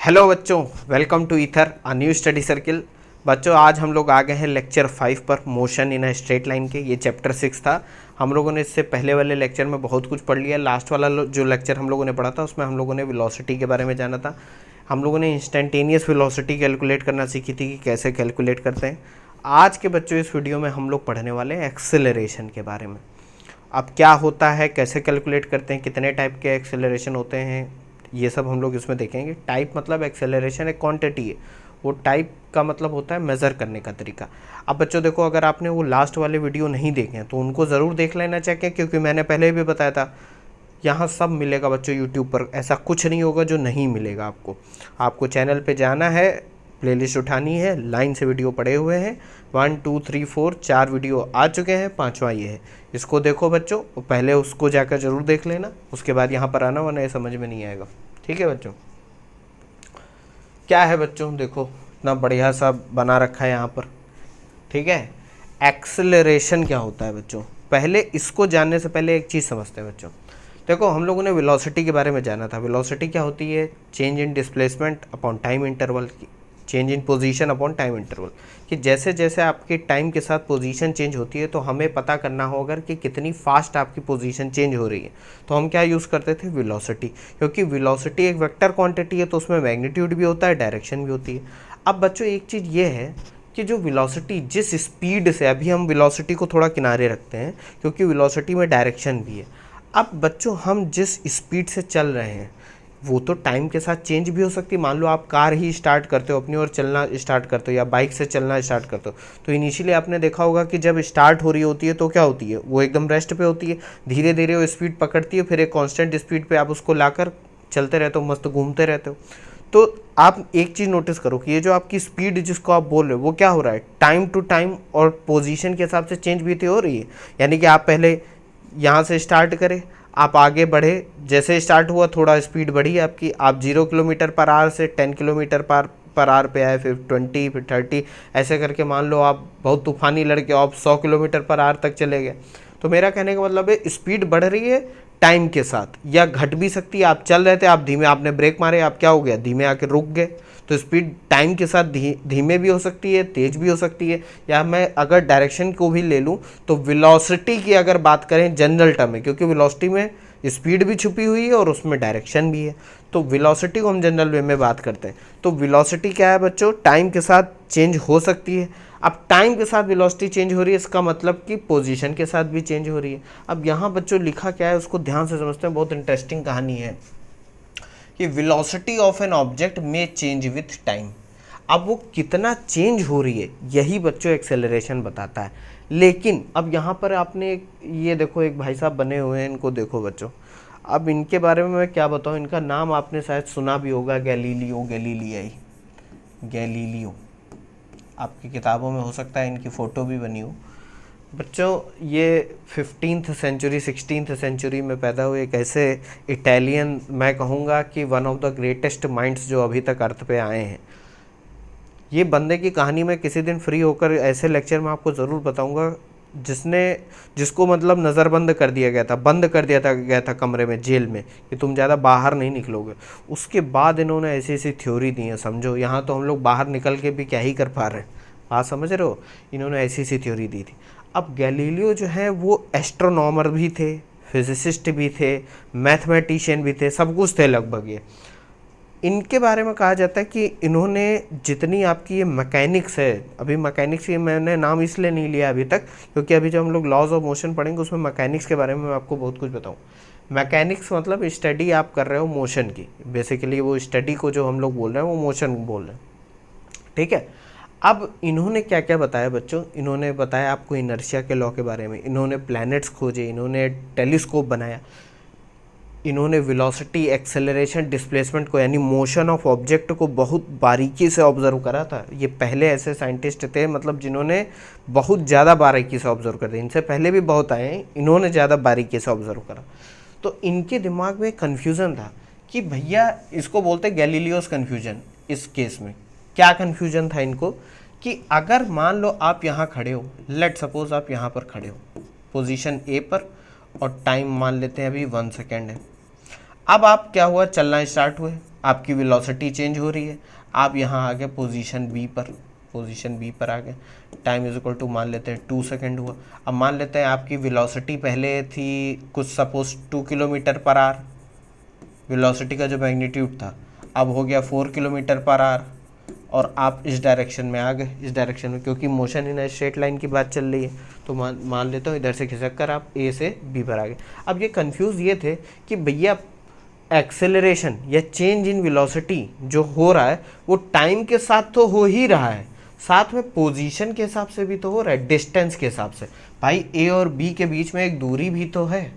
Hello बच्चों, welcome to ether a new study circle. बच्चों आज हम लोग आ गए हैं लेक्चर 5 पर, motion in a straight line के। ये चैप्टर 6 था। हम लोगों ने इससे पहले वाले लेक्चर में बहुत कुछ पढ़ लिया। लास्ट वाला जो लेक्चर हम लोगों ने पढ़ा था उसमें हम लोगों ने वेलोसिटी के बारे में जाना था। हम लोगों ने इंस्टेंटेनियस वेलोसिटी कैलकुलेट करना सीखी थी कि कैसे कैलकुलेट करते हैं। आज के बच्चों इस वीडियो में हम लोग पढ़ने वाले हैं एक्सेलरेशन के बारे में। अब क्या होता है, कैसे कैलकुलेट करते हैं, कितने टाइप के एक्सेलरेशन होते हैं, ये सब हम लोग इसमें देखेंगे। टाइप मतलब एक्सेलरेशन एक क्वांटिटी है, वो टाइप का मतलब होता है मेज़र करने का तरीका। अब बच्चों देखो, अगर आपने वो लास्ट वाले वीडियो नहीं देखे हैं तो उनको ज़रूर देख लेना चाहिए, क्योंकि मैंने पहले भी बताया था यहाँ सब मिलेगा बच्चों यूट्यूब पर। ऐसा कुछ नहीं होगा जो नहीं मिलेगा आपको। आपको चैनल पे जाना है, प्लेलिस्ट उठानी है, लाइन से वीडियो पड़े हुए हैं। 1 2 3 4 4 वीडियो आ चुके हैं, 5वां ये है। इसको देखो बच्चों, पहले उसको जाकर ज़रूर देख लेना, उसके बाद यहाँ पर आना, वरना ये समझ में नहीं आएगा। ठीक है बच्चों। क्या है बच्चों, देखो इतना बढ़िया सा बना रखा है यहाँ पर। ठीक है, एक्सेलरेशन क्या होता है बच्चों, पहले इसको जानने से पहले एक चीज़ समझते हैं बच्चों। देखो हम लोगों ने वेलोसिटी के बारे में जाना था। वेलोसिटी क्या होती है? Change in displacement upon time interval की, change in position upon time interval, कि जैसे जैसे आपकी टाइम के साथ पोजीशन चेंज होती है तो हमें पता करना होगा कि कितनी फास्ट आपकी पोजीशन चेंज हो रही है। तो हम क्या यूज़ करते थे? वेलोसिटी, क्योंकि वेलोसिटी एक वेक्टर क्वांटिटी है तो उसमें मैग्नीट्यूड भी होता है, डायरेक्शन भी होती है। अब बच्चों एक चीज़ ये है कि जो वेलोसिटी जिस स्पीड से, अभी हम वेलोसिटी को थोड़ा किनारे रखते हैं क्योंकि वेलोसिटी में डायरेक्शन भी है। अब बच्चों हम जिस स्पीड से चल रहे हैं वो तो टाइम के साथ चेंज भी हो सकती है। मान लो आप कार ही स्टार्ट करते हो अपनी और चलना स्टार्ट करते हो, या बाइक से चलना स्टार्ट करते हो, तो इनिशियली आपने देखा होगा कि जब स्टार्ट हो रही होती है तो क्या होती है, वो एकदम रेस्ट पे होती है। धीरे धीरे वो स्पीड पकड़ती है, फिर एक कांस्टेंट स्पीड पे आप उसको लाकर चलते रहते हो, मस्त घूमते रहते हो। तो आप एक चीज़ नोटिस करो कि ये जो आपकी स्पीड जिसको आप बोल रहे हो वो क्या हो रहा है, टाइम टू टाइम और पोजीशन के हिसाब से चेंज भी तो हो रही है। यानी कि आप पहले यहाँ से स्टार्ट करें, आप आगे बढ़े, जैसे स्टार्ट हुआ थोड़ा स्पीड बढ़ी आपकी, आप 0 किलोमीटर पर आवर से 10 किलोमीटर पर आवर पे आए, फिर 20, फिर 30, ऐसे करके मान लो आप बहुत तूफानी लड़के हो, आप 100 किलोमीटर पर आवर तक चले गए। तो मेरा कहने का मतलब है स्पीड बढ़ रही है टाइम के साथ, या घट भी सकती है। आप चल रहे थे, आप धीमे, आपने ब्रेक मारे, आप क्या हो गया, धीमे आके रुक गए। तो स्पीड टाइम के साथ धीमे भी हो सकती है, तेज भी हो सकती है। या मैं अगर डायरेक्शन को भी ले लूँ तो वेलोसिटी की अगर बात करें जनरल टर्म में, क्योंकि वेलोसिटी में स्पीड भी छुपी हुई है और उसमें डायरेक्शन भी है, तो वेलोसिटी को हम जनरल वे में बात करते हैं। तो वेलोसिटी क्या है बच्चों, टाइम के साथ चेंज हो सकती है। अब टाइम के साथ वेलोसिटी चेंज हो रही है, इसका मतलब कि पोजीशन के साथ भी चेंज हो रही है। अब यहाँ बच्चों लिखा क्या है उसको ध्यान से समझते हैं, बहुत इंटरेस्टिंग कहानी है कि वेलोसिटी ऑफ एन ऑब्जेक्ट में चेंज विथ टाइम। अब वो कितना चेंज हो रही है यही बच्चों एक्सेलरेशन बताता है। लेकिन अब यहाँ पर आपने ये देखो, एक भाई साहब बने हुए हैं, इनको देखो बच्चों। अब इनके बारे में मैं क्या बताऊँ, इनका नाम आपने शायद सुना भी होगा, गैलीलियो गैलीलियाई, गैलीलियो। आपकी किताबों में हो सकता है इनकी फ़ोटो भी बनी हो। बच्चों ये 15th सेंचुरी 16th सेंचुरी में पैदा हुए एक ऐसे इटालियन, मैं कहूँगा कि one of the greatest minds जो अभी तक अर्थ पे आए हैं। ये बंदे की कहानी मैं किसी दिन फ्री होकर ऐसे लेक्चर में आपको ज़रूर बताऊंगा, जिसको मतलब नज़रबंद कर दिया गया था, बंद कर दिया गया था कमरे में, जेल में, कि तुम ज़्यादा बाहर नहीं निकलोगे। उसके बाद इन्होंने ऐसी ऐसी थ्योरी दी है, समझो यहाँ तो हम लोग बाहर निकल के भी क्या ही कर पा रहे हैं, बात समझ रहे हो। इन्होंने ऐसी ऐसी थ्योरी दी थी। अब गैलीलियो जो है वो एस्ट्रोनॉमर भी थे, फिजिसिस्ट भी थे, मैथमेटिशियन भी थे, सब कुछ थे लगभग ये। इनके बारे में कहा जाता है कि इन्होंने जितनी आपकी ये मैकेनिक्स है, अभी मैकेनिक्स ये मैंने नाम इसलिए नहीं लिया अभी तक क्योंकि अभी जब हम लोग लॉज ऑफ मोशन पढ़ेंगे उसमें मैकेनिक्स के बारे में मैं आपको बहुत कुछ बताऊँ। मैकेनिक्स मतलब स्टडी आप कर रहे हो मोशन की, बेसिकली वो स्टडी को जो हम लोग बोल रहे हैं वो मोशन बोल रहे हैं। ठीक है। अब इन्होंने क्या क्या बताया बच्चों, इन्होंने बताया आपको इनर्शिया के लॉ के बारे में, इन्होंने प्लैनेट्स खोजे, इन्होंने टेलीस्कोप बनाया, इन्होंने वेलोसिटी, एक्सेलरेशन, डिस्प्लेसमेंट को यानी मोशन ऑफ ऑब्जेक्ट को बहुत बारीकी से ऑब्जर्व करा था। ये पहले ऐसे साइंटिस्ट थे मतलब जिन्होंने बहुत ज़्यादा बारीकी से ऑब्जर्व करे, इनसे पहले भी बहुत आए हैं, इन्होंने ज़्यादा बारीकी से ऑब्जर्व करा। तो इनके दिमाग में कन्फ्यूज़न था कि भैया, इसको बोलते गैलीलियोस कन्फ्यूजन। इस केस में क्या कन्फ्यूजन था इनको कि अगर मान लो आप यहाँ खड़े हो, लेट सपोज आप यहाँ पर खड़े हो पोजीशन ए पर, और टाइम मान लेते हैं अभी 1 सेकेंड है। अब आप क्या हुआ, चलना स्टार्ट हुए, आपकी वेलोसिटी चेंज हो रही है, आप यहाँ आ गए पोजीशन बी पर, पोजीशन बी पर आ गए। टाइम इज इक्वल टू मान लेते हैं 2 सेकेंड हुआ। अब मान लेते हैं आपकी वेलोसिटी पहले थी कुछ suppose 2 kilometre per our, velocity का जो मैग्नीट्यूड था अब हो गया 4 किलोमीटर पर आवर, और आप इस डायरेक्शन में आ गए, इस डायरेक्शन में, क्योंकि मोशन इन स्ट्रेट लाइन की बात चल रही है तो मान लेते हो इधर से खिसक कर आप ए से बी पर आ गए। अब ये कंफ्यूज ये थे कि भैया एक्सेलरेशन या चेंज इन वेलोसिटी जो हो रहा है वो टाइम के साथ तो हो ही रहा है, साथ में पोजीशन के हिसाब से भी तो हो रहा है, डिस्टेंस के हिसाब से। भाई ए और बी के बीच में एक दूरी भी तो है,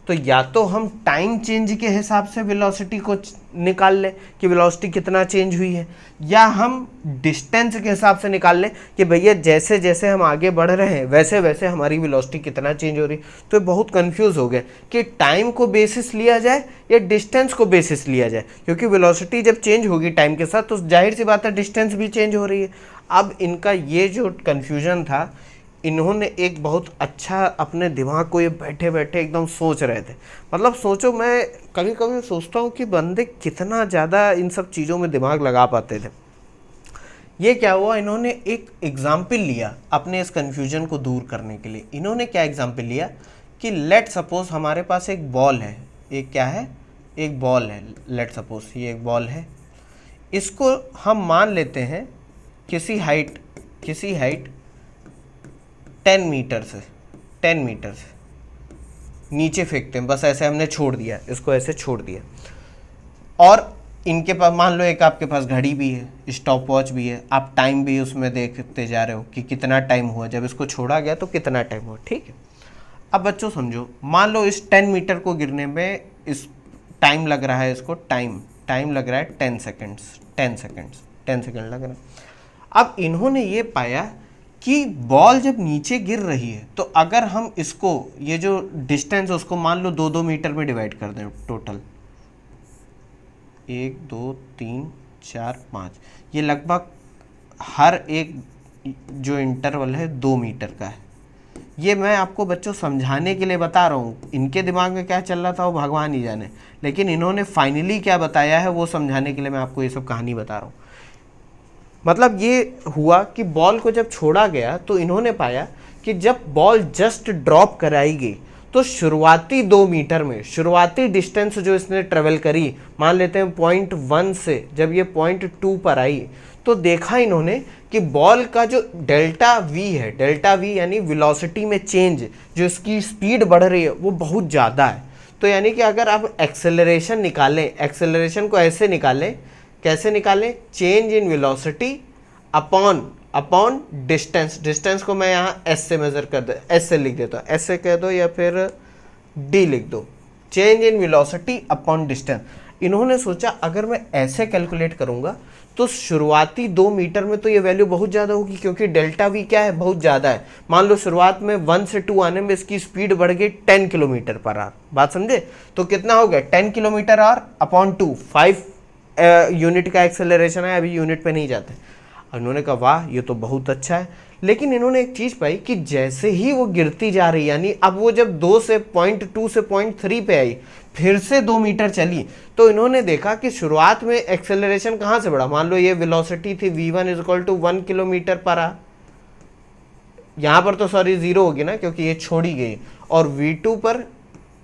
तो या तो हम टाइम चेंज के हिसाब से वेलोसिटी को निकाल लें कि वेलोसिटी कितना चेंज हुई है, या हम डिस्टेंस के हिसाब से निकाल लें कि भैया जैसे जैसे हम आगे बढ़ रहे हैं वैसे वैसे हमारी वेलोसिटी कितना चेंज हो रही। तो बहुत कंफ्यूज हो गए कि टाइम को बेसिस लिया जाए या डिस्टेंस को बेसिस लिया जाए, क्योंकि वेलोसिटी जब चेंज होगी टाइम के साथ तो जाहिर सी बात है डिस्टेंस भी चेंज हो रही है। अब इनका ये जो कन्फ्यूजन था, इन्होंने एक बहुत अच्छा अपने दिमाग को ये बैठे बैठे एकदम सोच रहे थे। मतलब सोचो, मैं कभी कभी सोचता हूँ कि बंदे कितना ज़्यादा इन सब चीज़ों में दिमाग लगा पाते थे। ये क्या हुआ, इन्होंने एक एग्जाम्पल लिया अपने इस कन्फ्यूजन को दूर करने के लिए। इन्होंने क्या एग्जाम्पल लिया कि लेट सपोज हमारे पास एक बॉल है, एक क्या है, एक बॉल है, लेट सपोज ये एक बॉल है, इसको हम मान लेते हैं किसी हाइट 10 मीटर से नीचे फेंकते हैं, बस ऐसे हमने छोड़ दिया, इसको ऐसे छोड़ दिया। और इनके पास मान लो एक आपके पास घड़ी भी है, स्टॉप वॉच भी है, आप टाइम भी उसमें देखते जा रहे हो कि कितना टाइम हुआ, जब इसको छोड़ा गया तो कितना टाइम हुआ, ठीक है। अब बच्चों समझो, मान लो इस 10 मीटर को गिरने में इस टाइम लग रहा है, इसको टाइम लग रहा है 10 सेकेंड लग रहा है। अब इन्होंने ये पाया कि बॉल जब नीचे गिर रही है तो अगर हम इसको, ये जो डिस्टेंस है उसको मान लो 2-2 मीटर में डिवाइड कर दें, टोटल 1 2 3 4 5, ये लगभग हर एक जो इंटरवल है 2 मीटर का है। ये मैं आपको बच्चों समझाने के लिए बता रहा हूँ, इनके दिमाग में क्या चल रहा था वो भगवान ही जाने, लेकिन इन्होंने फाइनली क्या बताया है वो समझाने के लिए मैं आपको ये सब कहानी बता रहा हूँ। मतलब ये हुआ कि बॉल को जब छोड़ा गया तो इन्होंने पाया कि जब बॉल जस्ट ड्रॉप कराई गई तो शुरुआती 2 मीटर में शुरुआती डिस्टेंस जो इसने ट्रेवल करी, मान लेते हैं 0.1 से जब ये 0.2 पर आई, तो देखा इन्होंने कि बॉल का जो डेल्टा वी है, डेल्टा वी यानी वेलोसिटी में चेंज, जो इसकी स्पीड बढ़ रही है वो बहुत ज़्यादा है। तो यानी कि अगर आप एक्सेलरेशन निकालें, एक्सेलरेशन को ऐसे निकालें, कैसे निकालें, change in velocity upon distance को मैं यहाँ एस से मेजर कर दे, एस से लिख देता हूँ, एस से कह दो या फिर डी लिख दो, change in velocity upon distance. इन्होंने सोचा अगर मैं ऐसे कैलकुलेट करूंगा तो शुरुआती 2 मीटर में तो ये वैल्यू बहुत ज़्यादा होगी, क्योंकि डेल्टा वी क्या है, बहुत ज़्यादा है। मान लो शुरुआत में 1 से 2 आने में इसकी स्पीड बढ़ गई 10 किलोमीटर पर आवर, बात समझे, तो कितना हो गया 10 किलोमीटर आवर अपॉन 2, 5 यूनिट का एक्सेलरेशन है, अभी यूनिट पे नहीं जाते। उन्होंने कहा वाह ये तो बहुत अच्छा है, लेकिन इन्होंने एक चीज़ पाई कि जैसे ही वो गिरती जा रही, यानी अब वो जब 2 से 0.2 से 0.3 पे आई, फिर से 2 मीटर चली, तो इन्होंने देखा कि शुरुआत में एक्सेलरेशन कहाँ से बढ़ा। मान लो ये वेलोसिटी थी v1 = 1 किलोमीटर पर आवर, यहाँ पर तो सॉरी 0 होगी ना क्योंकि ये छोड़ी गई, और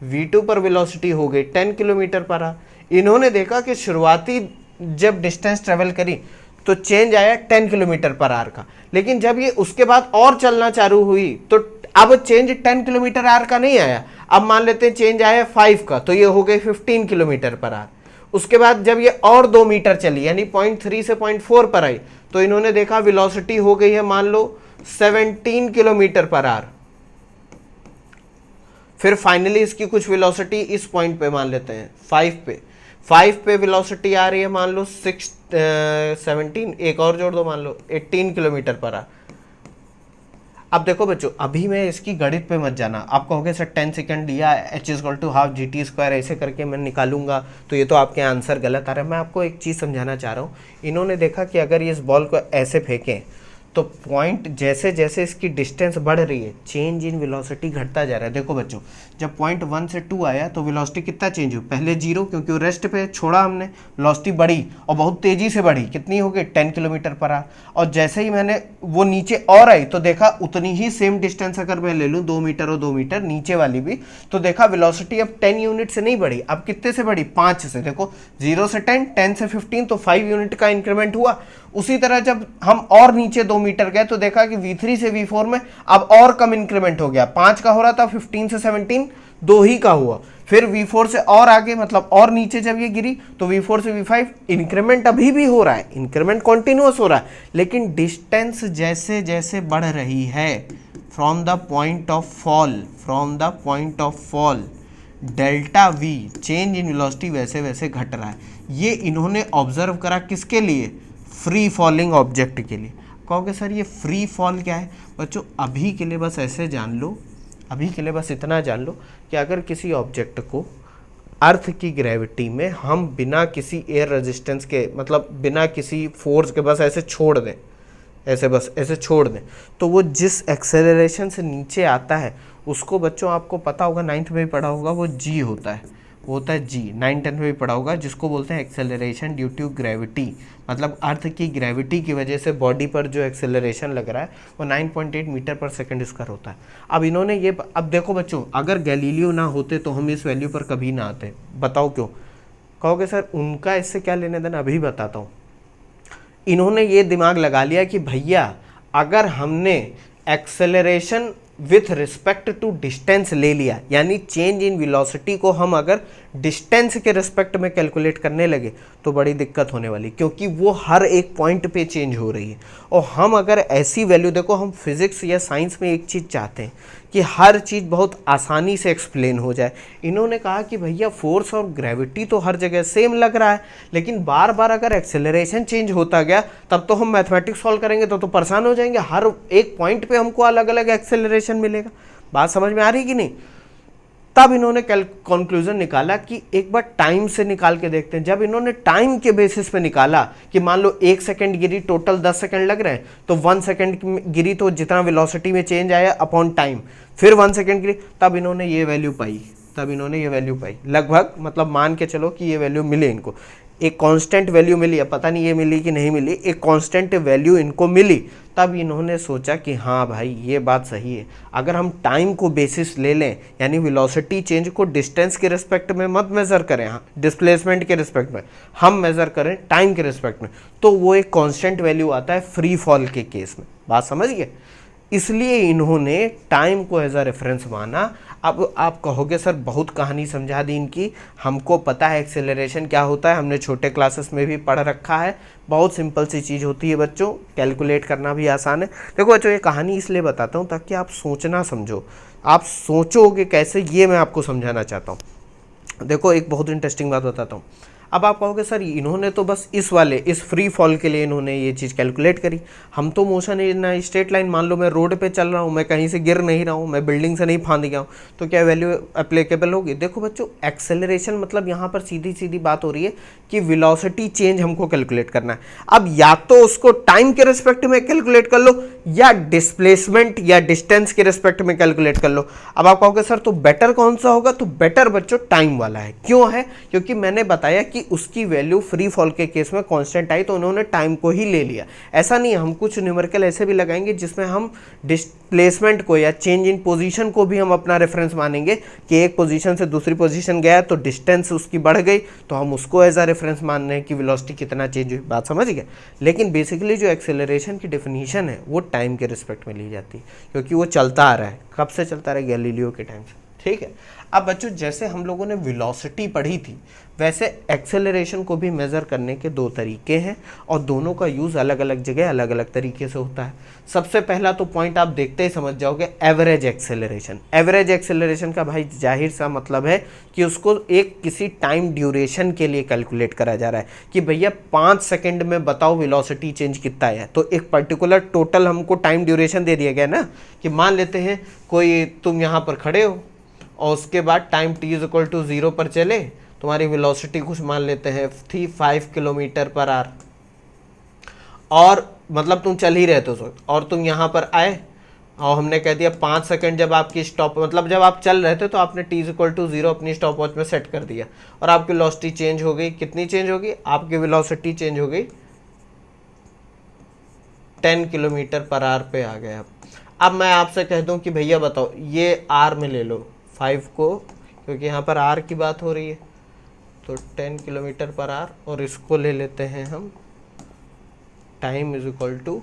v2 पर वेलोसिटी हो गई 10 किलोमीटर पर आवर। इन्होंने देखा कि शुरुआती जब डिस्टेंस ट्रेवल करी तो चेंज आया 10 किलोमीटर पर आवर का, लेकिन जब ये उसके बाद और चलना चालू हुई तो अब चेंज 10 किलोमीटर आवर का नहीं आया, अब मान लेते हैं चेंज आया 5 का, तो ये हो गई 15 किलोमीटर पर आवर। उसके बाद जब ये और 2 मीटर चली यानी 0.3 से 0.4 पर आई, तो इन्होंने देखा वेलोसिटी हो गई है मान लो 17 किलोमीटर पर आवर। फिर फाइनली इसकी कुछ वेलोसिटी इस पॉइंट पे मान लेते हैं 5 पे वेलोसिटी आ रही है मान लो 17, एक और जोड़ दो मान लो 18 किलोमीटर पर आवर। अब देखो बच्चों, अभी मैं इसकी गणित पे मत जाना, आप कहोगे सर 10 सेकंड दिया h=12 gt², ऐसे करके मैं निकालूंगा तो ये तो आपके आंसर गलत आ रहा है। मैं आपको एक चीज़ समझाना चाह रहा हूँ। इन्होंने देखा कि अगर ये इस बॉल को ऐसे फेंकें तो पॉइंट जैसे जैसे इसकी डिस्टेंस बढ़ रही है चेंज इन वेलोसिटी घटता जा रहा है। देखो बच्चों, जब पॉइंट 1 से 2 आया तो वेलोसिटी कितना चेंज हुई, पहले 0 क्योंकि वो रेस्ट पे छोड़ा हमने, वेलोसिटी बढ़ी और बहुत तेजी से बढ़ी, कितनी हो गई 10 किलोमीटर पर आवर। और जैसे ही मैंने वो नीचे और आई तो देखा उतनी ही सेम डिस्टेंस अगर मैं ले लूँ 2 मीटर और 2 मीटर नीचे वाली भी, तो देखा वेलोसिटी अब 10 यूनिट से नहीं बढ़ी, अब कितने से बढ़ी 5 से। देखो 0 से 10, 10 से 15 तो 5 यूनिट का इंक्रीमेंट हुआ। उसी तरह जब हम और नीचे 2 मीटर गए तो देखा कि V3 से V4 में अब और कम इंक्रीमेंट हो गया, 5 का हो रहा था 15 से 17 2 ही का हुआ। फिर V4 से और आगे मतलब और नीचे जब ये गिरी तो V4 से V5 इंक्रीमेंट अभी भी हो रहा है, इंक्रीमेंट कॉन्टिन्यूअस हो रहा है, लेकिन डिस्टेंस जैसे जैसे बढ़ रही है from the point of fall delta V change in velocity वैसे वैसे घट रहा है। ये इन्होंने ऑब्जर्व करा किसके लिए, फ्री फॉलिंग ऑब्जेक्ट के लिए। कहोगे सर ये फ्री फॉल क्या है, बच्चों अभी के लिए बस ऐसे जान लो, अभी के लिए बस इतना जान लो कि अगर किसी ऑब्जेक्ट को अर्थ की ग्रेविटी में हम बिना किसी एयर रेजिस्टेंस के मतलब बिना किसी फोर्स के बस ऐसे छोड़ दें, ऐसे बस ऐसे छोड़ दें, तो वो जिस एक्सेलरेशन से नीचे आता है उसको बच्चों आपको पता होगा 9th में भी पढ़ा होगा, वो जी होता है, वो होता है जी, 9-10 में भी पढ़ा होगा, जिसको बोलते हैं एक्सेलरेशन ड्यू टू ग्रेविटी। मतलब अर्थ की ग्रेविटी की वजह से बॉडी पर जो एक्सेलरेशन लग रहा है वो 9.8 मीटर पर सेकंड स्क्वायर होता है। अब इन्होंने ये, अब देखो बच्चों अगर गैलीलियो ना होते तो हम इस वैल्यू पर कभी ना आते, बताओ क्यों। कहोगे सर उनका इससे क्या लेने देना, अभी बताता हूँ। इन्होंने ये दिमाग लगा लिया कि भैया अगर हमने acceleration with respect to distance ले लिया, यानी चेंज इन वेलोसिटी को हम अगर डिस्टेंस के रिस्पेक्ट में कैलकुलेट करने लगे तो बड़ी दिक्कत होने वाली, क्योंकि वो हर एक पॉइंट पे चेंज हो रही है। और हम अगर ऐसी वैल्यू, देखो हम फिजिक्स या साइंस में एक चीज़ चाहते हैं कि हर चीज़ बहुत आसानी से एक्सप्लेन हो जाए। इन्होंने कहा कि भैया फोर्स और ग्रेविटी तो हर जगह सेम लग रहा है, लेकिन बार बार अगर एक्सेलरेशन चेंज होता गया तब तो हम मैथमेटिक्स सॉल्व करेंगे तो परेशान हो जाएंगे, हर एक पॉइंट पे हमको अलग अलग एक्सेलरेशन मिलेगा। बात समझ में आ रही कि नहीं। तब इन्होंने कंक्लूजन निकाला कि एक बार टाइम से निकाल के देखते हैं। जब इन्होंने टाइम के बेसिस पे निकाला कि मान लो 1 सेकंड गिरी, टोटल 10 सेकंड लग रहे हैं, तो 1 सेकंड गिरी तो जितना वेलोसिटी में चेंज आया अपॉन टाइम, फिर 1 सेकंड गिरी, तब इन्होंने ये वैल्यू पाई, लगभग मतलब मान के चलो कि ये वैल्यू मिले इनको, एक कांस्टेंट वैल्यू मिली। अब पता नहीं ये मिली कि नहीं मिली, एक कांस्टेंट वैल्यू इनको मिली। तब इन्होंने सोचा कि हाँ भाई ये बात सही है, अगर हम टाइम को बेसिस ले लें, यानी वेलोसिटी चेंज को डिस्टेंस के रिस्पेक्ट में मत मेज़र करें, हाँ डिस्प्लेसमेंट के रिस्पेक्ट में हम मेज़र करें टाइम के रिस्पेक्ट में, तो वो एक कांस्टेंट वैल्यू आता है फ्री फॉल के केस में। बात समझिए, इसलिए इन्होंने टाइम को एज अ रेफरेंस माना। अब आप कहोगे सर बहुत कहानी समझा दी इनकी, हमको पता है एक्सेलरेशन क्या होता है, हमने छोटे क्लासेस में भी पढ़ रखा है, बहुत सिंपल सी चीज़ होती है बच्चों, कैलकुलेट करना भी आसान है। देखो बच्चों ये कहानी इसलिए बताता हूँ ताकि आप सोचना समझो, आप सोचोगे कैसे ये मैं आपको समझाना चाहता हूँ। देखो एक बहुत इंटरेस्टिंग बात बताता हूँ। अब आप कहोगे सर इन्होंने तो बस इस फ्री फॉल के लिए इन्होंने ये चीज़ कैलकुलेट करी, हम तो मोशन इन स्ट्रेट लाइन, मान लो मैं रोड पे चल रहा हूँ, मैं कहीं से गिर नहीं रहा हूँ, मैं बिल्डिंग से नहीं फांद गया हूँ, तो क्या वैल्यू एप्लीकेबल होगी। देखो बच्चों एक्सेलरेशन मतलब यहाँ पर सीधी सीधी बात हो रही है कि वेलोसिटी चेंज हमको कैलकुलेट करना है। अब या तो उसको टाइम के रिस्पेक्ट में कैलकुलेट कर लो या डिस्प्लेसमेंट या डिस्टेंस के रिस्पेक्ट में कैलकुलेट कर लो। अब आप कहोगे सर तो बेटर कौन सा होगा, तो बेटर बच्चों टाइम वाला है। क्यों है, क्योंकि मैंने बताया कि उसकी वैल्यू फ्री फॉल के केस में कांस्टेंट आई तो उन्होंने टाइम को ही ले लिया। ऐसा नहीं, हम कुछ न्यूमेरिकल ऐसे भी लगाएंगे जिसमें हम डिस्प्लेसमेंट को या चेंज इन पोजीशन को भी हम अपना रेफरेंस मानेंगे कि एक पोजीशन से दूसरी पोजीशन गया तो डिस्टेंस उसकी बढ़ गई तो हम उसको एज अ रेफरेंस मान रहे हैं कि वेलोसिटी कितना चेंज हुई। बात समझ गए। लेकिन बेसिकली जो एक्सेलरेशन की डेफिनेशन है वो टाइम के रिस्पेक्ट में ली जाती है, क्योंकि वो चलता आ रहा है। कब से चलता आ रहा है, गैलीलियो के टाइम से। ठीक है। अब बच्चों जैसे हम लोगों ने वेलोसिटी पढ़ी थी वैसे एक्सेलरेशन को भी मेज़र करने के 2 तरीके हैं और दोनों का यूज़ अलग अलग जगह अलग अलग तरीके से होता है। सबसे पहला तो पॉइंट आप देखते ही समझ जाओगे, एवरेज एक्सेलरेशन। एवरेज एक्सेलरेशन का भाई जाहिर सा मतलब है कि उसको एक किसी टाइम ड्यूरेशन के लिए कैलकुलेट करा जा रहा है कि भैया 5 सेकेंड में बताओ वेलोसिटी चेंज कितना है, तो एक पर्टिकुलर टोटल हमको टाइम ड्यूरेशन दे दिया गया ना कि मान लेते हैं कोई तुम यहाँ पर खड़े हो और उसके बाद टाइम t=0 पर चले, तुम्हारी वेलोसिटी कुछ मान लेते हैं थी 5 किलोमीटर पर आवर, और मतलब तुम चल ही रहे थे उस वक्त और तुम यहाँ पर आए और हमने कह दिया 5 सेकंड जब आपकी स्टॉप मतलब जब आप चल रहे थे तो आपने t इक्वल टू 0 अपनी स्टॉप वॉच में सेट कर दिया और आपकी वेलोसिटी चेंज हो गई। कितनी चेंज होगी? आपकी वेलोसिटी चेंज हो गई 10 किलोमीटर पर आवर पे आ गए। अब मैं आपसे कह दूं कि भैया बताओ ये आर में ले लो 5 को, क्योंकि यहाँ पर आर की बात हो रही है, तो 10 किलोमीटर पर आवर और इसको ले लेते हैं हम time is equal to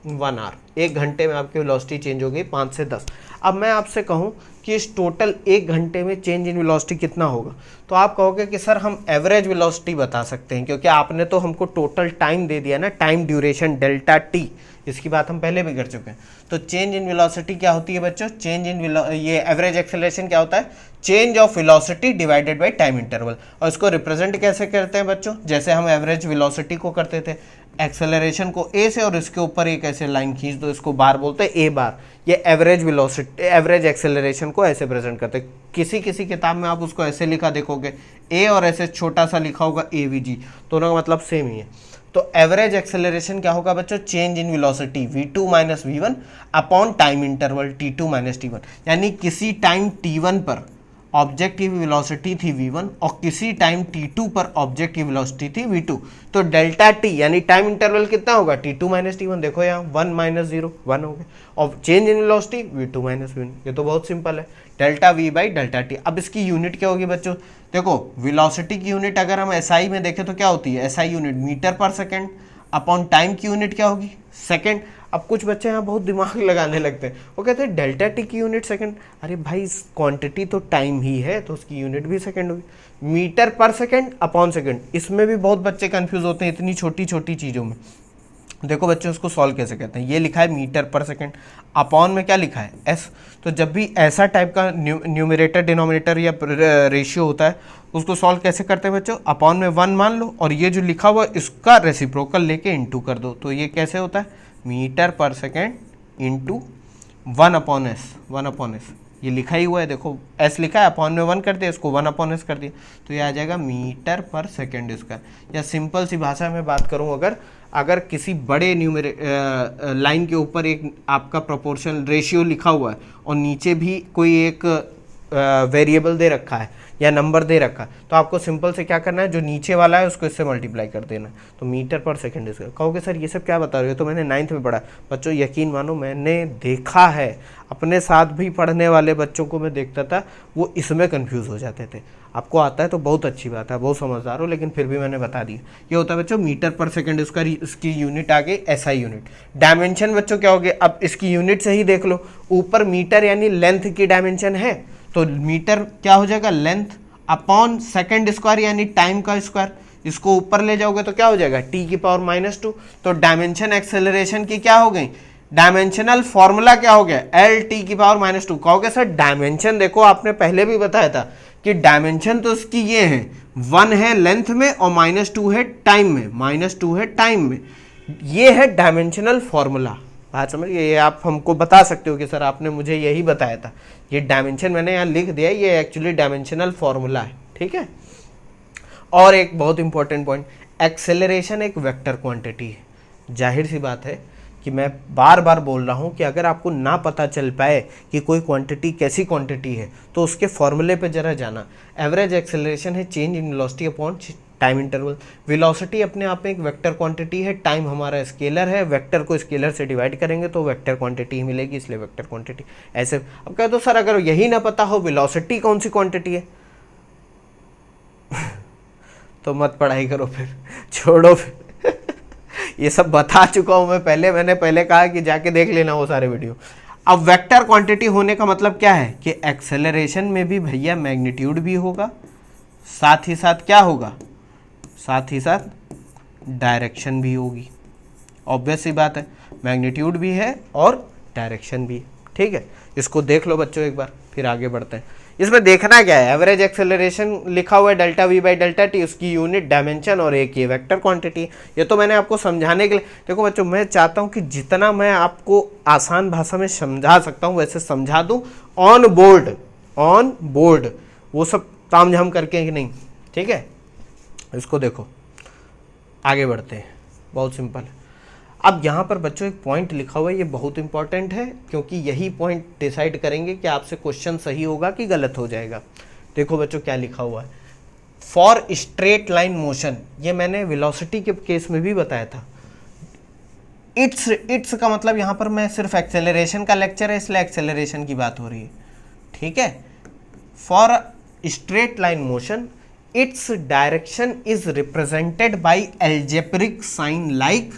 1 hour. 1 घंटे में आपकी वेलोसिटी चेंज हो गई 5 से 10। अब मैं आपसे कहूं कि इस टोटल 1 घंटे में चेंज इन वेलोसिटी कितना होगा, तो आप कहोगे कि सर हम एवरेज वेलोसिटी बता सकते हैं, क्योंकि आपने तो हमको टोटल टाइम दे दिया ना, टाइम ड्यूरेशन डेल्टा टी, इसकी बात हम पहले भी कर चुके हैं। तो चेंज इन वेलोसिटी क्या होती है बच्चों? चेंज इन ये एवरेज एक्सेलरेशन क्या होता है? Change of velocity divided by time interval. और इसको रिप्रेजेंट कैसे करते हैं बच्चों? जैसे हम एवरेज वेलोसिटी को करते थे, एक्सेलरेशन को ए से और इसके ऊपर एक ऐसे लाइन खींच दो, इसको बार बोलते हैं ए बार। ये एवरेज वेलोसिटी एवरेज एक्सेलरेशन को ऐसे प्रेजेंट करते हैं। किसी किसी किताब में आप उसको ऐसे लिखा देखोगे ए और ऐसे छोटा सा लिखा होगा ए वी जी, दोनों का मतलब सेम ही है। तो एवरेज एक्सेलरेशन क्या होगा बच्चों? Change in velocity v2 minus v1 upon time interval t2 minus t1। यानी किसी टाइम t1 पर ऑब्जेक्ट की वेलोसिटी थी v1 और किसी टाइम t2 पर ऑब्जेक्ट की वेलोसिटी थी v2, तो डेल्टा t यानी टाइम इंटरवल कितना होगा? t2 minus t1। देखो यहाँ 1 माइनस 0 1 हो गया, और change in velocity v2 minus v1। ये तो बहुत सिंपल है, delta v by delta t। अब इसकी यूनिट क्या होगी बच्चों? देखो वेलोसिटी की यूनिट अगर हम SI में देखें तो क्या होती है? SI यूनिट मीटर पर सेकेंड अपॉन टाइम की यूनिट क्या होगी? सेकेंड। अब कुछ बच्चे यहाँ बहुत दिमाग लगाने लगते हैं, वो कहते हैं डेल्टा टी की यूनिट सेकंड। अरे भाई क्वांटिटी तो टाइम ही है, तो उसकी यूनिट भी सेकंड होगी। मीटर पर सेकंड अपॉन सेकंड, इसमें भी बहुत बच्चे कंफ्यूज होते हैं इतनी छोटी छोटी चीज़ों में। देखो बच्चों इसको सॉल्व कैसे करते हैं। ये लिखा है मीटर पर सेकंड, अपॉन में क्या लिखा है? एस। तो जब भी ऐसा टाइप का न्यूमरेटर डिनोमिनेटर या रेशियो होता है उसको सॉल्व कैसे करते हैं बच्चों? अपॉन में 1 मान लो और ये जो लिखा हुआ इसका रेसिप्रोकल लेके इनटू कर दो। तो ये कैसे होता है? मीटर पर second into 1 upon S. 1 upon S ये लिखा ही हुआ है, देखो एस लिखा है, अपॉन में 1 कर दिया, इसको 1 अपॉन एस कर दिया, तो ये आ जाएगा मीटर पर सेकेंड इसका। या सिंपल सी भाषा में बात करूं, अगर किसी बड़े लाइन के ऊपर एक आपका प्रोपोर्शन रेशियो लिखा हुआ है और नीचे भी कोई एक वेरिएबल दे रखा है या नंबर दे रखा है, तो आपको सिंपल से क्या करना है? जो नीचे वाला है उसको इससे मल्टीप्लाई कर देना है, तो मीटर पर सेकंड इसका। कहोगे सर ये सब क्या बता रहे हो? तो मैंने 9th में पढ़ा। बच्चों यकीन मानो मैंने देखा है, अपने साथ भी पढ़ने वाले बच्चों को मैं देखता था वो इसमें कन्फ्यूज़ हो जाते थे। आपको आता है तो बहुत अच्छी बात है, बहुत समझदार हो, लेकिन फिर भी मैंने बता दिया। ये होता है बच्चों मीटर पर सेकंड, इसकी यूनिट आ गई SI यूनिट। डायमेंशन बच्चों क्या हो गया? अब इसकी यूनिट से ही देख लो, ऊपर मीटर यानी लेंथ की डायमेंशन है, तो मीटर क्या हो जाएगा? लेंथ अपॉन सेकंड स्क्वायर यानी टाइम का स्क्वायर। इसको ऊपर ले जाओगे तो क्या हो जाएगा? t की पावर -2। तो डायमेंशन एक्सेलरेशन की क्या हो गई? डायमेंशनल फॉर्मूला क्या हो गया? LT की पावर -2। कहोगे सर डायमेंशन देखो आपने पहले भी बताया था कि डायमेंशन तो इसकी ये है, 1 है लेंथ में और -2 है टाइम में, -2 है टाइम में। ये है डायमेंशनल फॉर्मूला। बात समझ गए? ये आप हमको बता सकते हो कि सर आपने मुझे यही बताया था। ये डायमेंशन मैंने यहाँ लिख दिया, ये एक्चुअली डायमेंशनल फॉर्मूला है, ठीक है। और एक बहुत इंपॉर्टेंट पॉइंट, एक्सेलरेशन एक वेक्टर क्वांटिटी है। जाहिर सी बात है कि मैं बार बार बोल रहा हूँ कि अगर आपको ना पता चल पाए कि कोई क्वांटिटी कैसी क्वांटिटी है तो उसके फॉर्मूले पे जरा जाना। एवरेज एक्सेलरेशन है change in velocity upon time interval. Velocity अपने आप में एक वेक्टर क्वांटिटी है, टाइम हमारा स्केलर है, वेक्टर को स्केलर से डिवाइड करेंगे तो वेक्टर क्वांटिटी ही मिलेगी, इसलिए वेक्टर क्वांटिटी। ऐसे अब कह दो सर अगर यही ना पता हो वेलोसिटी कौन सी क्वांटिटी है तो मत पढ़ाई करो, फिर छोड़ो फिर ये सब बता चुका हूं मैं पहले, मैंने पहले कहा कि जाके देख लेना वो सारे वीडियो। अब वेक्टर क्वांटिटी होने का मतलब क्या है कि एक्सेलरेशन में भी भैया मैग्नीट्यूड भी होगा, साथ ही साथ क्या होगा? साथ ही साथ डायरेक्शन भी होगी। ऑब्वियस सी बात है, मैग्नीट्यूड भी है और डायरेक्शन भी है, ठीक है। इसको देख लो बच्चों एक बार, फिर आगे बढ़ते हैं। इसमें देखना क्या है? एवरेज एक्सेलरेशन लिखा हुआ है delta we by delta T, उसकी यूनिट डायमेंशन और एक ये वेक्टर क्वांटिटी। ये तो मैंने आपको समझाने के लिए, देखो बच्चों मैं चाहता हूं कि जितना मैं आपको आसान भाषा में समझा सकता हूं वैसे समझा दूं, ऑन बोर्ड वो सब ताम झाम करके कि नहीं, ठीक है। इसको देखो, आगे बढ़ते हैं, बहुत सिंपल है। अब यहाँ पर बच्चों एक पॉइंट लिखा हुआ है, ये बहुत इंपॉर्टेंट है क्योंकि यही पॉइंट डिसाइड करेंगे कि आपसे क्वेश्चन सही होगा कि गलत हो जाएगा। देखो बच्चों क्या लिखा हुआ है, फॉर स्ट्रेट लाइन मोशन, ये मैंने वेलोसिटी के केस में भी बताया था। इट्स का मतलब यहाँ पर मैं सिर्फ एक्सेलरेशन का लेक्चर है इसलिए एक्सेलरेशन की बात हो रही है, ठीक है। For straight line motion its direction is represented by algebraic sign like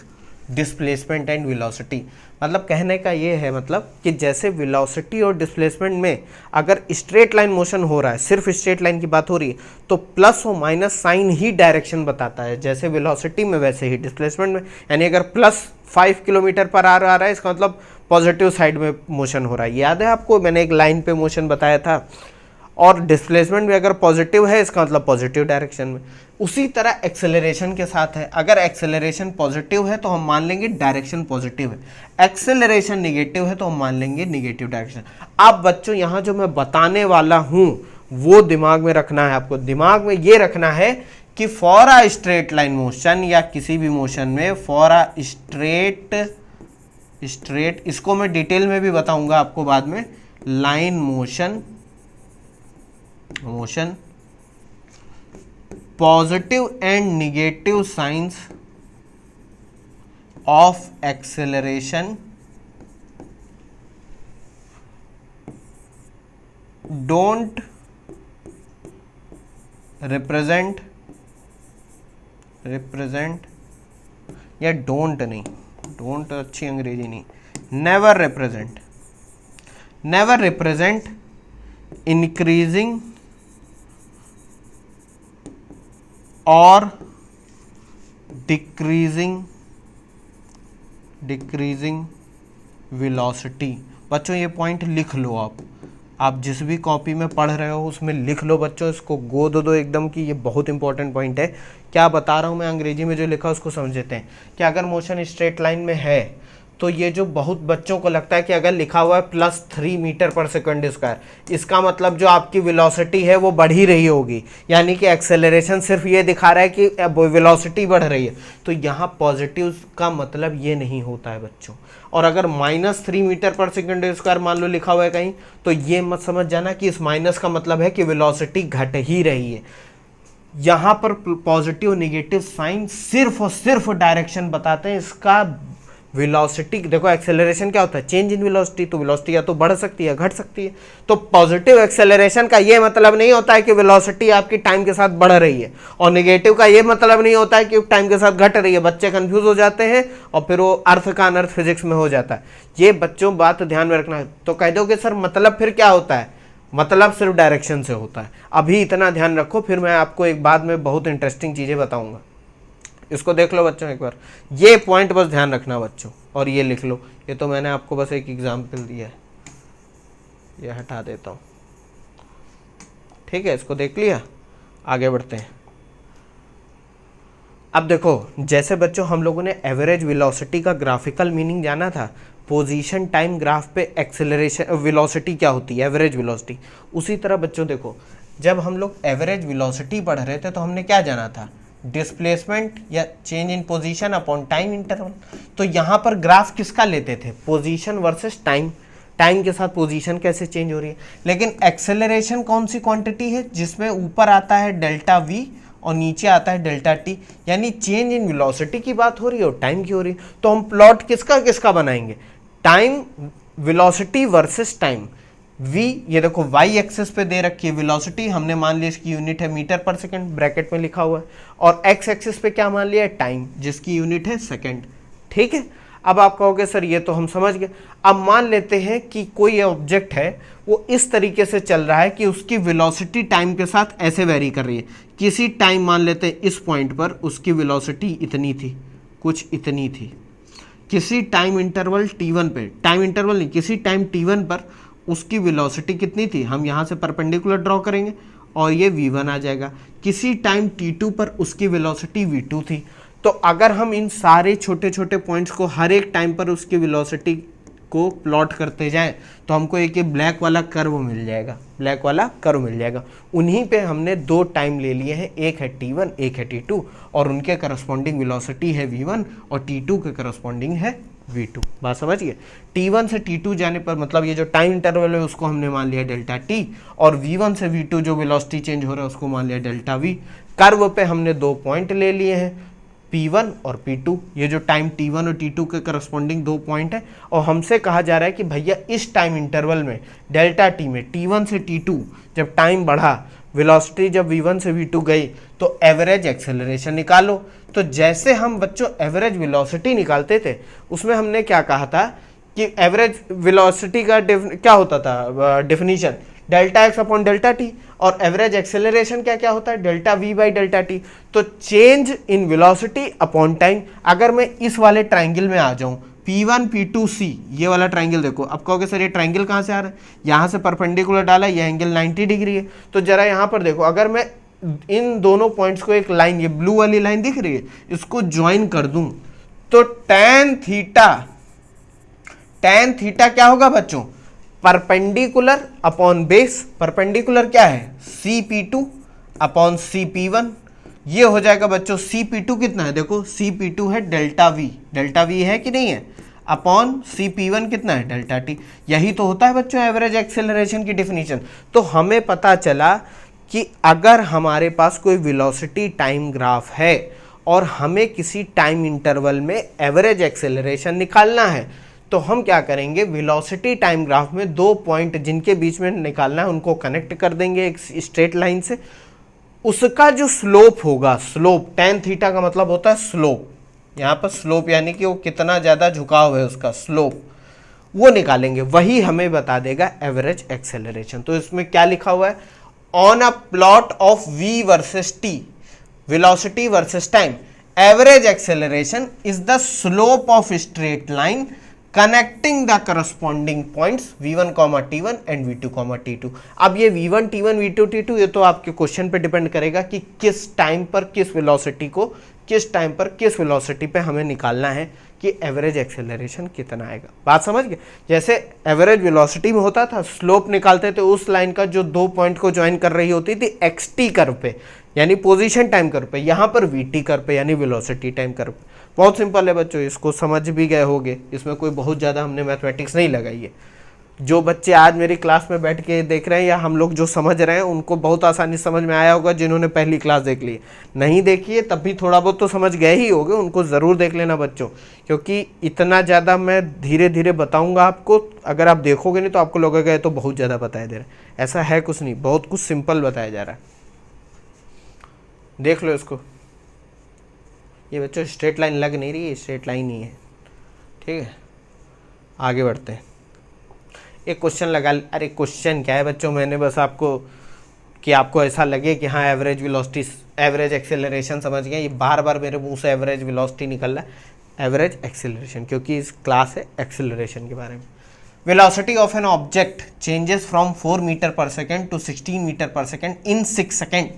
displacement and velocity. मतलब कहने का ये है मतलब कि जैसे वेलोसिटी और डिस्प्लेसमेंट में अगर स्ट्रेट लाइन मोशन हो रहा है, सिर्फ स्ट्रेट लाइन की बात हो रही है, तो प्लस और माइनस साइन ही डायरेक्शन बताता है, जैसे वेलोसिटी में वैसे ही डिस्प्लेसमेंट में। यानी अगर प्लस 5 किलोमीटर पर आवर आ रहा है इसका मतलब पॉजिटिव साइड में मोशन हो रहा है, याद है आपको मैंने एक लाइन पे मोशन बताया था। और डिस्प्लेसमेंट भी अगर पॉजिटिव है इसका मतलब पॉजिटिव डायरेक्शन में। उसी तरह एक्सेलरेशन के साथ है, अगर एक्सेलरेशन पॉजिटिव है तो हम मान लेंगे डायरेक्शन पॉजिटिव है, एक्सेलरेशन नेगेटिव है तो हम मान लेंगे नेगेटिव डायरेक्शन। अब बच्चों यहाँ जो मैं बताने वाला हूँ वो दिमाग में रखना है आपको, दिमाग में ये रखना है कि for a straight line motion या किसी भी मोशन में फॉर अ स्ट्रेट, इसको मैं डिटेल में भी बताऊंगा आपको बाद में, line motion positive and negative science of acceleration don't represent या डोंट नहीं, डोंट अच्छी अंग्रेजी नहीं, नेवर रिप्रेजेंट इंक्रीजिंग और डिक्रीजिंग वेलोसिटी। बच्चों ये पॉइंट लिख लो, आप जिस भी कॉपी में पढ़ रहे हो उसमें लिख लो बच्चों, इसको गोद दो एकदम कि ये बहुत इंपॉर्टेंट पॉइंट है। क्या बता रहा हूँ मैं, अंग्रेजी में जो लिखा है उसको समझते हैं कि अगर मोशन स्ट्रेट लाइन में है तो ये जो बहुत बच्चों को लगता है कि अगर लिखा हुआ है +3 मीटर पर सेकंड स्क्वायर, इसका मतलब जो आपकी वेलोसिटी है वो बढ़ ही रही होगी, यानी कि एक्सेलरेशन सिर्फ ये दिखा रहा है कि वेलोसिटी बढ़ रही है। तो यहाँ पॉजिटिव का मतलब ये नहीं होता है बच्चों। और अगर -3 मीटर पर सेकंड स्क्वायर मान लो लिखा हुआ है कहीं, तो ये मत समझ जाना कि इस माइनस का मतलब है कि वेलोसिटी घट ही रही है। यहाँ पर पॉजिटिव नेगेटिव साइन सिर्फ और सिर्फ डायरेक्शन बताते हैं, इसका वेलोसिटी देखो, एक्सेलरेशन क्या होता है, चेंज इन वेलोसिटी, तो वेलोसिटी या तो बढ़ सकती है घट सकती है। तो पॉजिटिव एक्सेलरेशन का ये मतलब नहीं होता है कि वेलोसिटी आपकी टाइम के साथ बढ़ रही है, और नेगेटिव का ये मतलब नहीं होता है कि टाइम के साथ घट रही है। बच्चे कंफ्यूज हो जाते हैं और फिर वो अर्थ का अनर्थ फिजिक्स में हो जाता है। ये बच्चों बात ध्यान में रखना है। तो कह दोगे सर मतलब फिर क्या होता है, मतलब सिर्फ डायरेक्शन से होता है। अभी इतना ध्यान रखो, फिर मैं आपको एक बाद में बहुत इंटरेस्टिंग चीज़ें बताऊंगा। इसको देख लो बच्चों एक बार, ये पॉइंट बस ध्यान रखना बच्चों, और ये लिख लो। ये तो मैंने आपको बस एक एग्जाम्पल दिया है, ये हटा देता हूँ, ठीक है। इसको देख लिया, आगे बढ़ते हैं। अब देखो, जैसे बच्चों हम लोगों ने एवरेज वेलोसिटी का ग्राफिकल मीनिंग जाना था, पोजीशन टाइम ग्राफ पे एक्सेलरेशन वेलोसिटी क्या होती है, एवरेज वेलोसिटी। उसी तरह बच्चों देखो, जब हम लोग एवरेज वेलोसिटी पढ़ रहे थे तो हमने क्या जाना था, डिस्प्लेसमेंट या change in position upon time interval. तो यहाँ पर ग्राफ किसका लेते थे, पोजीशन वर्सेस टाइम, टाइम के साथ पोजीशन कैसे चेंज हो रही है। लेकिन एक्सेलरेशन कौन सी क्वांटिटी है जिसमें ऊपर आता है डेल्टा वी और नीचे आता है डेल्टा टी, यानी चेंज इन वेलोसिटी की बात हो रही है और टाइम की हो रही है। तो हम प्लॉट किसका किसका बनाएंगे, time velocity versus time. v ये देखो y एक्सिस पे दे रखी है वेलोसिटी, हमने मान लिया इसकी यूनिट है मीटर पर सेकंड, ब्रैकेट में लिखा हुआ है, और x एक्सिस पे क्या मान लिया है, टाइम, जिसकी यूनिट है सेकंड, ठीक है। अब आप कहोगे सर ये तो हम समझ गए। अब मान लेते हैं कि कोई ऑब्जेक्ट है वो इस तरीके से चल रहा है कि उसकी वेलोसिटी टाइम के साथ ऐसे वेरी कर रही है। किसी टाइम मान लेते हैं इस पॉइंट पर उसकी वेलोसिटी इतनी थी, कुछ इतनी थी। किसी टाइम इंटरवल t1 पे, टाइम इंटरवल नहीं, किसी टाइम t1 पर उसकी वेलोसिटी कितनी थी, हम यहाँ से परपेंडिकुलर ड्रॉ करेंगे और ये v1 आ जाएगा। किसी टाइम t2 पर उसकी वेलोसिटी v2 थी। तो अगर हम इन सारे छोटे छोटे पॉइंट्स को हर एक टाइम पर उसकी वेलोसिटी को प्लॉट करते जाएं तो हमको एक ये ब्लैक वाला कर्व मिल जाएगा, ब्लैक वाला कर्व मिल जाएगा। उन्हीं पे हमने दो टाइम ले लिए हैं, एक है t1 एक है t2, और उनके करस्पॉन्डिंग वेलोसिटी है v1 और t2 के करस्पॉन्डिंग है v2। बात समझिए, t1 से t2 जाने पर मतलब ये जो टाइम इंटरवल है उसको हमने मान लिया डेल्टा t, और v1 से v2 जो वेलोसिटी चेंज हो रहा है उसको मान लिया डेल्टा v। कर्व पे हमने दो पॉइंट ले लिए हैं, P1 और P2, ये जो टाइम T1 और T2 के करस्पॉन्डिंग दो पॉइंट है, और हमसे कहा जा रहा है कि भैया इस टाइम इंटरवल में डेल्टा t में T1 से T2 जब टाइम बढ़ा, वेलोसिटी जब v1 से v2 गई, तो एवरेज एक्सेलरेशन निकालो। तो जैसे हम बच्चों एवरेज वेलोसिटी निकालते थे उसमें हमने क्या कहा था कि एवरेज वेलोसिटी का क्या होता था definition, delta x upon delta t, और एवरेज एक्सेलरेशन क्या क्या होता है, delta we by delta t. तो change in velocity upon time. अगर मैं इस वाले ट्राइंगल में आ जाऊं P1 P2 C, ये वाला ट्राइंगल देखो, अब कहोगे सर ये ट्राइंगल कहाँ से आ रहा है, यहाँ से परपेंडिकुलर डाला, ये एंगल 90 डिग्री है। तो जरा यहाँ पर देखो, अगर मैं इन दोनों पॉइंट्स को एक लाइन, ये ब्लू वाली लाइन दिख रही है, इसको ज्वाइन कर दूं तो tan थीटा क्या होगा बच्चों, परपेंडिकुलर अपॉन बेस। परपेंडिकुलर क्या है, CP2 अपॉन CP1, ये हो जाएगा बच्चों CP2 कितना है, देखो CP2 है डेल्टा V, डेल्टा V है कि नहीं है, अपॉन CP1 कितना है डेल्टा T। यही तो होता है बच्चों एवरेज एक्सेलरेशन की डेफिनेशन। तो हमें पता चला कि अगर हमारे पास कोई वेलोसिटी टाइम ग्राफ है और हमें किसी टाइम इंटरवल में एवरेज एक्सेलरेशन निकालना है, तो हम क्या करेंगे, वेलोसिटी टाइम ग्राफ में दो पॉइंट जिनके बीच में निकालना है उनको कनेक्ट कर देंगे एक स्ट्रेट लाइन से। उसका जो स्लोप होगा, स्लोप tan थीटा का मतलब होता है स्लोप, यहाँ पर स्लोप यानी कि वो कितना ज़्यादा झुकाव है उसका स्लोप, वो निकालेंगे, वही हमें बता देगा एवरेज एक्सेलरेशन। तो इसमें क्या लिखा हुआ है, on a plot of v versus t, velocity versus time, average acceleration is the slope of straight line connecting the corresponding points v1, t1 and v2, t2। अब ये v1, t1, v2, t2 ये तो आपके question पे depend करेगा कि किस time पर किस वेलोसिटी को, किस टाइम पर किस वेलोसिटी पे हमें निकालना है कि एवरेज एक्सेलरेशन कितना आएगा। बात समझ गए, जैसे एवरेज वेलोसिटी में होता था, स्लोप निकालते थे उस लाइन का जो दो पॉइंट को ज्वाइन कर रही होती थी xt कर्व पे, यानी पोजीशन टाइम कर्व पे, यहाँ पर vt कर्व पे यानी वेलोसिटी टाइम कर्व पे। बहुत सिंपल है बच्चों, इसको समझ भी गए होगे, इसमें कोई बहुत ज़्यादा हमने मैथमेटिक्स नहीं लगाई है। जो बच्चे आज मेरी क्लास में बैठ के देख रहे हैं या हम लोग जो समझ रहे हैं उनको बहुत आसानी समझ में आया होगा, जिन्होंने पहली क्लास देख ली, नहीं देखी है तब भी थोड़ा बहुत तो समझ गए ही होंगे, उनको ज़रूर देख लेना बच्चों, क्योंकि इतना ज़्यादा मैं धीरे धीरे बताऊंगा आपको, अगर आप देखोगे नहीं तो आपको लगेगा ये तो बहुत ज़्यादा बताया दे रहा है। ऐसा है कुछ नहीं, बहुत कुछ सिंपल बताया जा रहा है, देख लो इसको। ये बच्चों स्ट्रेट लाइन लग नहीं रही है, स्ट्रेट लाइन ही है, ठीक है। आगे बढ़ते हैं, एक क्वेश्चन लगा, अरे क्वेश्चन क्या है बच्चों, मैंने बस आपको कि आपको ऐसा लगे कि हाँ एवरेज वेलोसिटी, एवरेज एक्सेलरेशन समझ गए, ये बार बार मेरे मुंह से एवरेज वेलोसिटी निकल रहा है, एवरेज एक्सेलरेशन, क्योंकि इस क्लास है एक्सेलरेशन के बारे में। Velocity of an object changes from 4 metre पर सेकेंड टू 16 मीटर पर second in 6 second,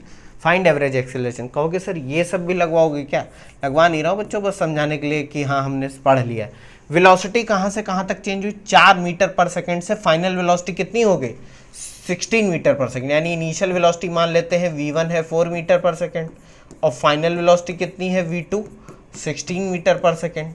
find average acceleration. कहोगे सर ये सब भी लगवाओगे क्या, लगवा नहीं रहा हूँ बच्चों, बस समझाने के लिए कि हाँ हमने पढ़ लिया है। वेलोसिटी कहाँ से कहाँ तक चेंज हुई, 4 मीटर पर सेकेंड से फाइनल वेलोसिटी कितनी हो गई, 16 मीटर पर सेकेंड, यानी इनिशियल वेलोसिटी मान लेते हैं v1 है 4 मीटर पर सेकेंड, और फाइनल वेलोसिटी कितनी है v2, 16 मीटर पर सेकेंड,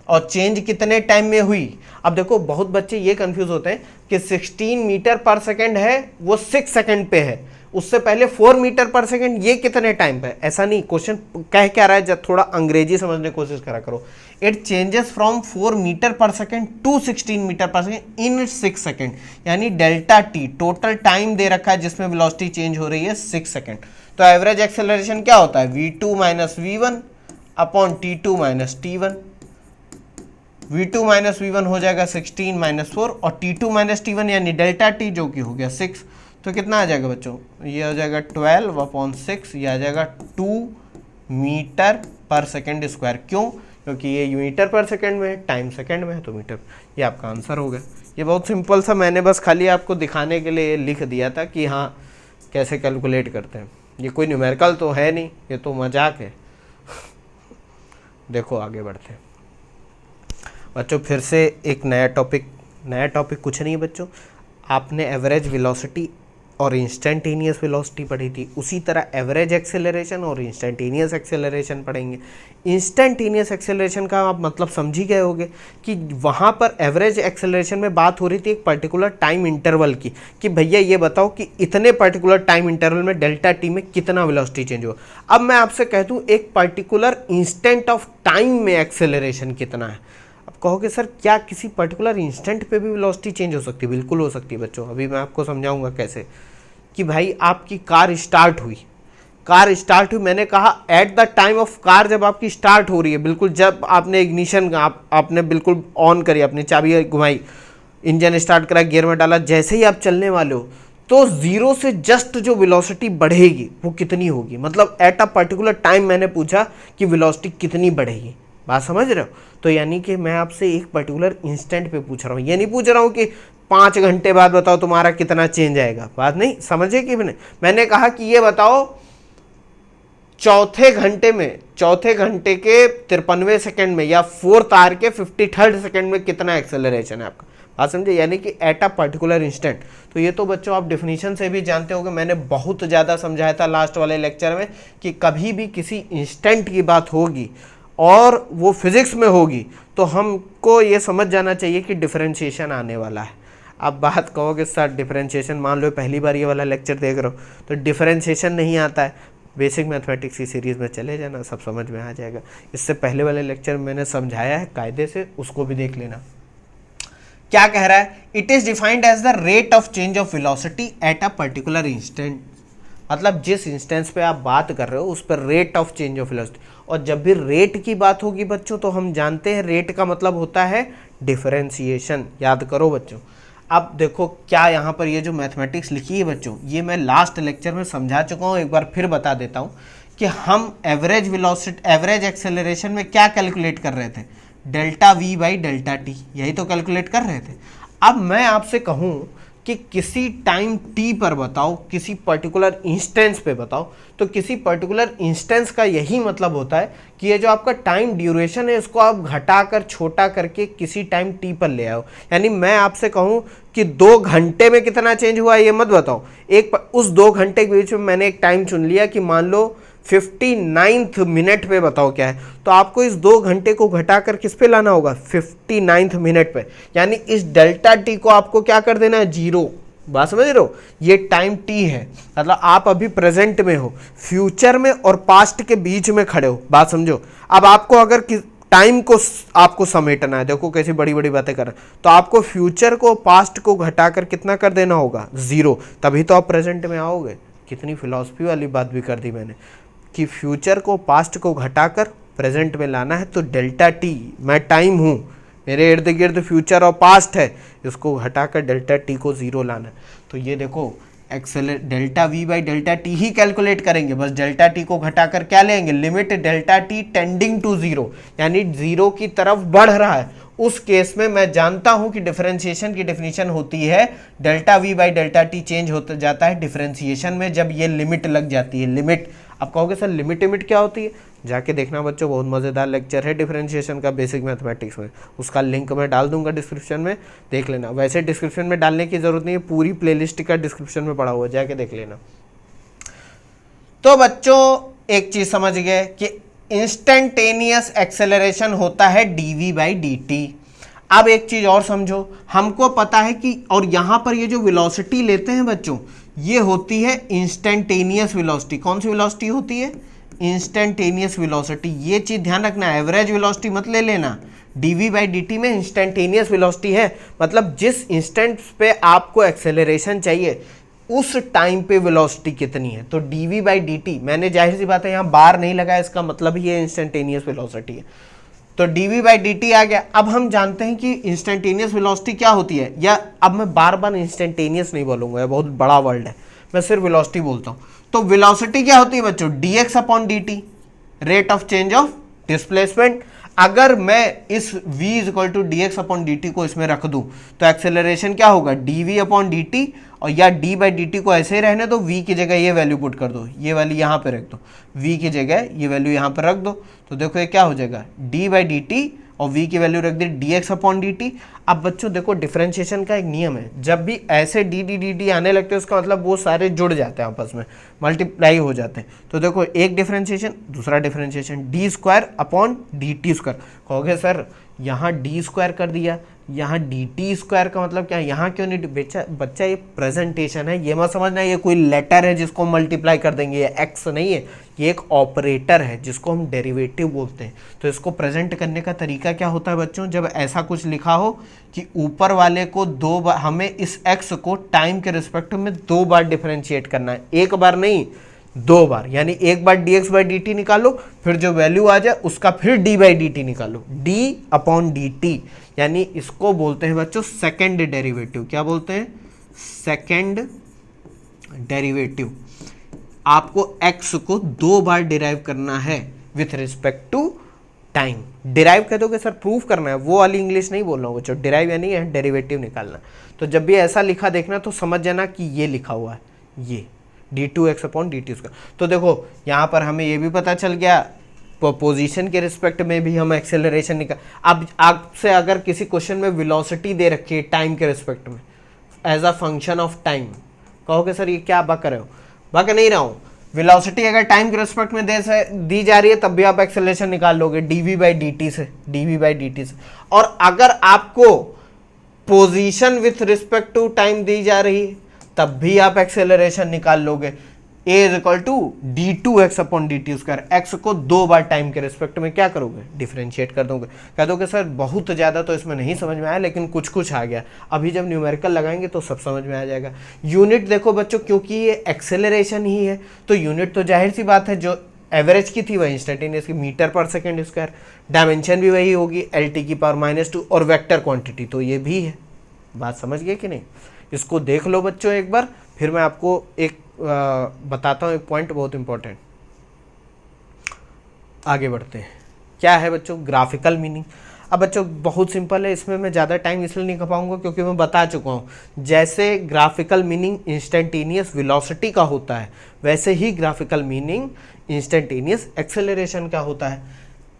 और चेंज कितने टाइम में हुई। अब देखो बहुत बच्चे ये कंफ्यूज होते हैं कि 16 मीटर पर सेकेंड है वो 6 सेकेंड पे है, उससे पहले 4 मीटर पर सेकेंड ये कितने टाइम पे, ऐसा नहीं, क्वेश्चन कह क्या रहा है, जब थोड़ा अंग्रेजी समझने की कोशिश करा करो। इट चेंजेस फ्रॉम 4 मीटर पर सेकेंड टू 16 मीटर पर सेकेंड इन 6 सेकेंड, यानी डेल्टा टी टोटल टाइम दे रखा है जिसमें वेलोसिटी चेंज हो रही है 6 सेकेंड। तो एवरेज एक्सेलरेशन क्या होता है, v2 minus v1 upon t2 minus t1, v2 minus v1 हो जाएगा 16 माइनस 4 और t2 माइनस t1 यानी डेल्टा t जो कि हो गया 6, तो कितना आ जाएगा बच्चों, ये हो जाएगा 12 अपॉन 6, ये आ जाएगा 2 मीटर पर सेकेंड स्क्वायर। क्यों, क्योंकि ये मीटर पर सेकेंड में है, टाइम सेकेंड में है, तो मीटर, ये आपका आंसर हो गया। ये बहुत सिंपल सा, मैंने बस खाली आपको दिखाने के लिए लिख दिया था कि हाँ कैसे कैलकुलेट करते हैं, ये कोई न्यूमेरिकल तो है नहीं, ये तो मजाक है। देखो आगे बढ़ते हैं बच्चों, फिर से एक नया टॉपिक नया टॉपिक कुछ नहीं है बच्चों, आपने एवरेज वेलोसिटी और इंस्टेंटेनियस वेलोसिटी पढ़ी थी, उसी तरह एवरेज एक्सेलरेशन और इंस्टेंटेनियस एक्सेलरेशन पढ़ेंगे। इंस्टेंटेनियस एक्सेलरेशन का आप मतलब समझ ही गए होंगे कि वहाँ पर एवरेज एक्सेलरेशन में बात हो रही थी एक पर्टिकुलर टाइम इंटरवल की, कि भैया ये बताओ कि इतने पर्टिकुलर टाइम इंटरवल में डेल्टा टी में कितना वेलोसिटी चेंज हुआ। अब मैं आपसे कह दूँ एक पर्टिकुलर इंस्टेंट ऑफ टाइम में एक्सेलरेशन कितना है। अब कहोगे सर क्या किसी पर्टिकुलर इंस्टेंट पे भी वेलोसिटी चेंज हो सकती है? बिल्कुल हो सकती है बच्चों, अभी मैं आपको समझाऊंगा कैसे। कि भाई आपकी कार स्टार्ट हुई, मैंने कहा at the time of car, जब आपकी स्टार्ट हो रही है, बिल्कुल जब आपने इग्निशन आपने बिल्कुल ऑन करी, अपनी चाबी घुमाई, इंजन स्टार्ट करा, गियर में डाला, जैसे ही आप चलने वाले हो तो जीरो से जस्ट जो वेलोसिटी बढ़ेगी वो कितनी होगी, मतलब एट अ पर्टिकुलर टाइम मैंने पूछा कि वेलोसिटी कितनी बढ़ेगी। बात समझ रहे हो? तो यानी कि मैं आपसे एक पर्टिकुलर इंस्टेंट पे पूछ रहा हूँ, ये नहीं पूछ रहा हूँ कि 5 घंटे बाद बताओ तुम्हारा कितना चेंज आएगा। बात नहीं समझे कि मैंने कहा कि ये बताओ चौथे घंटे के 53वें सेकंड में या फोर्थ आवर के 53rd सेकंड में कितना एक्सेलरेशन है आपका। बात समझे? यानी कि एट अ पर्टिकुलर इंस्टेंट। तो ये तो बच्चों आप डेफिनेशन से भी जानते होंगे, मैंने बहुत ज़्यादा समझाया था लास्ट वाले लेक्चर में कि कभी भी किसी इंस्टेंट की बात होगी और वो फिजिक्स में होगी तो हमको ये समझ जाना चाहिए कि डिफरेंशिएशन आने वाला है। अब बात कहोगे सर डिफरेंशिएशन, मान लो पहली बार ये वाला लेक्चर देख रहे हो तो डिफरेंशिएशन नहीं आता है, बेसिक मैथमेटिक्स की सीरीज़ में चले जाना, सब समझ में आ जाएगा। इससे पहले वाले लेक्चर में मैंने समझाया है कायदे से, उसको भी देख लेना। क्या कह रहा है? It is defined as the rate of change of velocity at a particular instant, मतलब जिस इंस्टेंस पे आप बात कर रहे हो उस पर rate of change of velocity. और जब भी रेट की बात होगी बच्चों तो हम जानते हैं रेट का मतलब होता है डिफरेंशिएशन। याद करो बच्चों। अब देखो क्या यहाँ पर ये जो मैथमेटिक्स लिखी है बच्चों, ये मैं लास्ट लेक्चर में समझा चुका हूँ, एक बार फिर बता देता हूँ कि हम एवरेज वेलोसिटी, एवरेज एक्सेलरेशन में क्या कैलकुलेट कर रहे थे, delta we by delta T, यही तो कैलकुलेट कर रहे थे। अब मैं आपसे कहूँ कि किसी टाइम टी पर बताओ, किसी पर्टिकुलर इंस्टेंस पे बताओ, तो किसी पर्टिकुलर इंस्टेंस का यही मतलब होता है कि ये जो आपका टाइम ड्यूरेशन है इसको आप घटाकर छोटा करके किसी टाइम टी पर ले आओ। यानी मैं आपसे कहूँ कि 2 घंटे में कितना चेंज हुआ ये मत बताओ, उस 2 घंटे के बीच में मैंने एक टाइम चुन लिया कि मान लो 59th मिनट पे बताओ क्या है, तो आपको इस 2 घंटे को घटाकर किस पे लाना होगा, 59th मिनट पे। यानी इस डेल्टा टी को आपको क्या कर देना है, 0। बात समझ रहे हो? ये टाइम टी है, मतलब आप अभी प्रेजेंट में हो, फ्यूचर में और पास्ट के बीच में खड़े हो। बात समझो। अब आपको अगर टाइम को आपको समेटना है, देखो कैसी बड़ी बड़ी बातें कर रहे हैं, तो आपको फ्यूचर को पास्ट को घटाकर कितना कर देना होगा, 0, तभी तो आप प्रेजेंट में आओगे। कितनी फिलॉसफी वाली बात भी कर दी मैंने कि फ्यूचर को पास्ट को घटाकर प्रेजेंट में लाना है, तो डेल्टा टी, मैं टाइम हूँ, मेरे इर्द गिर्द फ्यूचर और पास्ट है, इसको घटाकर डेल्टा टी को 0 लाना है। तो ये देखो delta we by delta T ही कैलकुलेट करेंगे, बस डेल्टा टी को घटाकर क्या लेंगे, limit delta T tending to 0, यानी 0 की तरफ बढ़ रहा है। उस केस में मैं जानता हूं कि डिफरेंशिएशन की डेफिनेशन होती है delta we by delta T change होता जाता है डिफरेंशिएशन में जब ये लिमिट लग जाती है। लिमिट, आप कहोगे सर लिमिट क्या होती है, जाके देखना बच्चों, बहुत मज़ेदार लेक्चर है डिफरेंशिएशन का बेसिक मैथमेटिक्स में, उसका लिंक मैं डाल दूंगा डिस्क्रिप्शन में, देख लेना। वैसे डिस्क्रिप्शन में डालने की जरूरत नहीं है, पूरी प्लेलिस्ट का डिस्क्रिप्शन में पड़ा हुआ, जाके देख लेना। तो बच्चों एक चीज समझ गए कि इंस्टेंटेनियस एक्सेलरेशन होता है dv बाई dt। अब एक चीज और समझो, हमको पता है कि, और यहां पर ये जो वेलोसिटी लेते हैं बच्चों, ये होती है इंस्टेंटेनियस वेलोसिटी। कौन सी वेलोसिटी होती है, इंस्टेंटेनियस वेलोसिटी। ये चीज ध्यान रखना, एवरेज वेलोसिटी मत ले लेना, dv बाई dt में इंस्टेंटेनियस वेलोसिटी है, मतलब जिस इंस्टेंट पे आपको एक्सेलरेशन चाहिए उस टाइम पे वेलोसिटी कितनी है। तो dv बाई dt, मैंने जाहिर सी बात है यहाँ बार नहीं लगाया, इसका मतलब ही ये इंस्टेंटेनियस वेलोसिटी है। तो dv बाई dt आ गया। अब हम जानते हैं कि इंस्टेंटेनियस वेलोसिटी क्या होती है, या अब मैं बार बार इंस्टेंटेनियस नहीं बोलूंगा, ये बहुत बड़ा वर्ड है, मैं सिर्फ वेलोसिटी बोलता हूँ। तो वेलोसिटी क्या होती है बच्चों, dx upon dt, rate of change of displacement. अगर मैं इस v equal to D X upon D T को इसमें रख दूं तो एक्सेलरेशन क्या होगा, dv अपॉन डी टी, और या d बाई डी टी को ऐसे ही रहने दो, v की जगह ये वैल्यू पुट कर दो, ये वैल्यू यहाँ पे रख दो, v की जगह ये वैल्यू यहाँ पे रख दो, तो देखो ये क्या हो जाएगा, d बाई डी टी और v की वैल्यू रख दी dx अपॉन dt। अब बच्चों देखो डिफरेंशिएशन का एक नियम है, जब भी ऐसे डी डी डी डी आने लगते हैं उसका मतलब वो सारे जुड़ जाते हैं आपस में, मल्टीप्लाई हो जाते हैं। तो देखो एक डिफरेंशिएशन दूसरा differentiation D square upon D T square. कहोगे सर यहाँ डी स्क्वायर कर दिया, यहाँ डी टी स्क्वायर का मतलब क्या है, यहाँ क्यों नहीं बच्चा ये प्रेजेंटेशन है, ये मत समझना ये कोई लेटर है जिसको मल्टीप्लाई कर देंगे, ये एक्स नहीं है, ये एक ऑपरेटर है जिसको हम डेरिवेटिव बोलते हैं। तो इसको प्रेजेंट करने का तरीका क्या होता है बच्चों, जब ऐसा कुछ लिखा हो कि ऊपर वाले को दो बार, हमें इस एक्स को टाइम के रिस्पेक्ट में दो बार डिफरेंशिएट करना है, एक बार नहीं दो बार। यानी एक बार dx बाई डी टी निकालो, फिर जो वैल्यू आ जाए उसका फिर d बाई डी टी निकालो, d अपॉन डी टी। यानी इसको बोलते हैं बच्चों सेकेंड डेरिवेटिव। क्या बोलते हैं, सेकेंड डेरिवेटिव। आपको x को दो बार डिराइव करना है with respect to time. Derive कह दोगे सर प्रूफ करना है, वो वाली इंग्लिश नहीं बोल रहा हूँ बच्चों, डिराइव यानी है डेरिवेटिव निकालना। तो जब भी ऐसा लिखा देखना तो समझ जाना कि ये लिखा हुआ है, ये d2x upon D T square. तो देखो यहाँ पर हमें ये भी पता चल गया पोजीशन के रिस्पेक्ट में भी हम एक्सेलरेशन निकाल। अब आपसे अगर किसी क्वेश्चन में वेलोसिटी दे रखी है टाइम के रिस्पेक्ट में as a function of time, कहोगे सर ये क्या बक रहे हो, बक नहीं रहा हूँ। वेलोसिटी अगर टाइम के रिस्पेक्ट में दी जा रही है तब भी आप एक्सेलरेशन निकाल लोगे dv बाई डी टी से, dv बाई डी टी से। और अगर आपको position with respect to time दी जा रही है तब भी आप एक्सेलरेशन निकाल लोगे, a is equal to D two X upon D T square. एक्स को दो बार टाइम के रिस्पेक्ट में क्या करोगे, डिफरेंशिएट कर दोगे। कह दोगे सर बहुत ज़्यादा तो इसमें नहीं समझ में आया लेकिन कुछ कुछ आ गया, अभी जब न्यूमेरिकल लगाएंगे तो सब समझ में आ जाएगा। यूनिट देखो बच्चों, क्योंकि ये एक्सेलरेशन ही है तो यूनिट तो जाहिर सी बात है जो एवरेज की थी वही इंस्टेंटेनियस की, मीटर पर सेकेंड स्क्वायर। डायमेंशन भी वही होगी LT की पावर -2 और वेक्टर क्वांटिटी तो ये भी है। बात समझ गए कि नहीं, इसको देख लो बच्चों एक बार, फिर मैं आपको एक बताता हूँ एक पॉइंट बहुत इंपॉर्टेंट। आगे बढ़ते हैं, क्या है बच्चों ग्राफिकल मीनिंग। अब बच्चों बहुत सिंपल है, इसमें मैं ज़्यादा टाइम इसलिए नहीं खपाऊंगा क्योंकि मैं बता चुका हूँ। जैसे ग्राफिकल मीनिंग इंस्टेंटेनियस वेलोसिटी का होता है वैसे ही ग्राफिकल मीनिंग इंस्टेंटेनियस एक्सेलरेशन का होता है।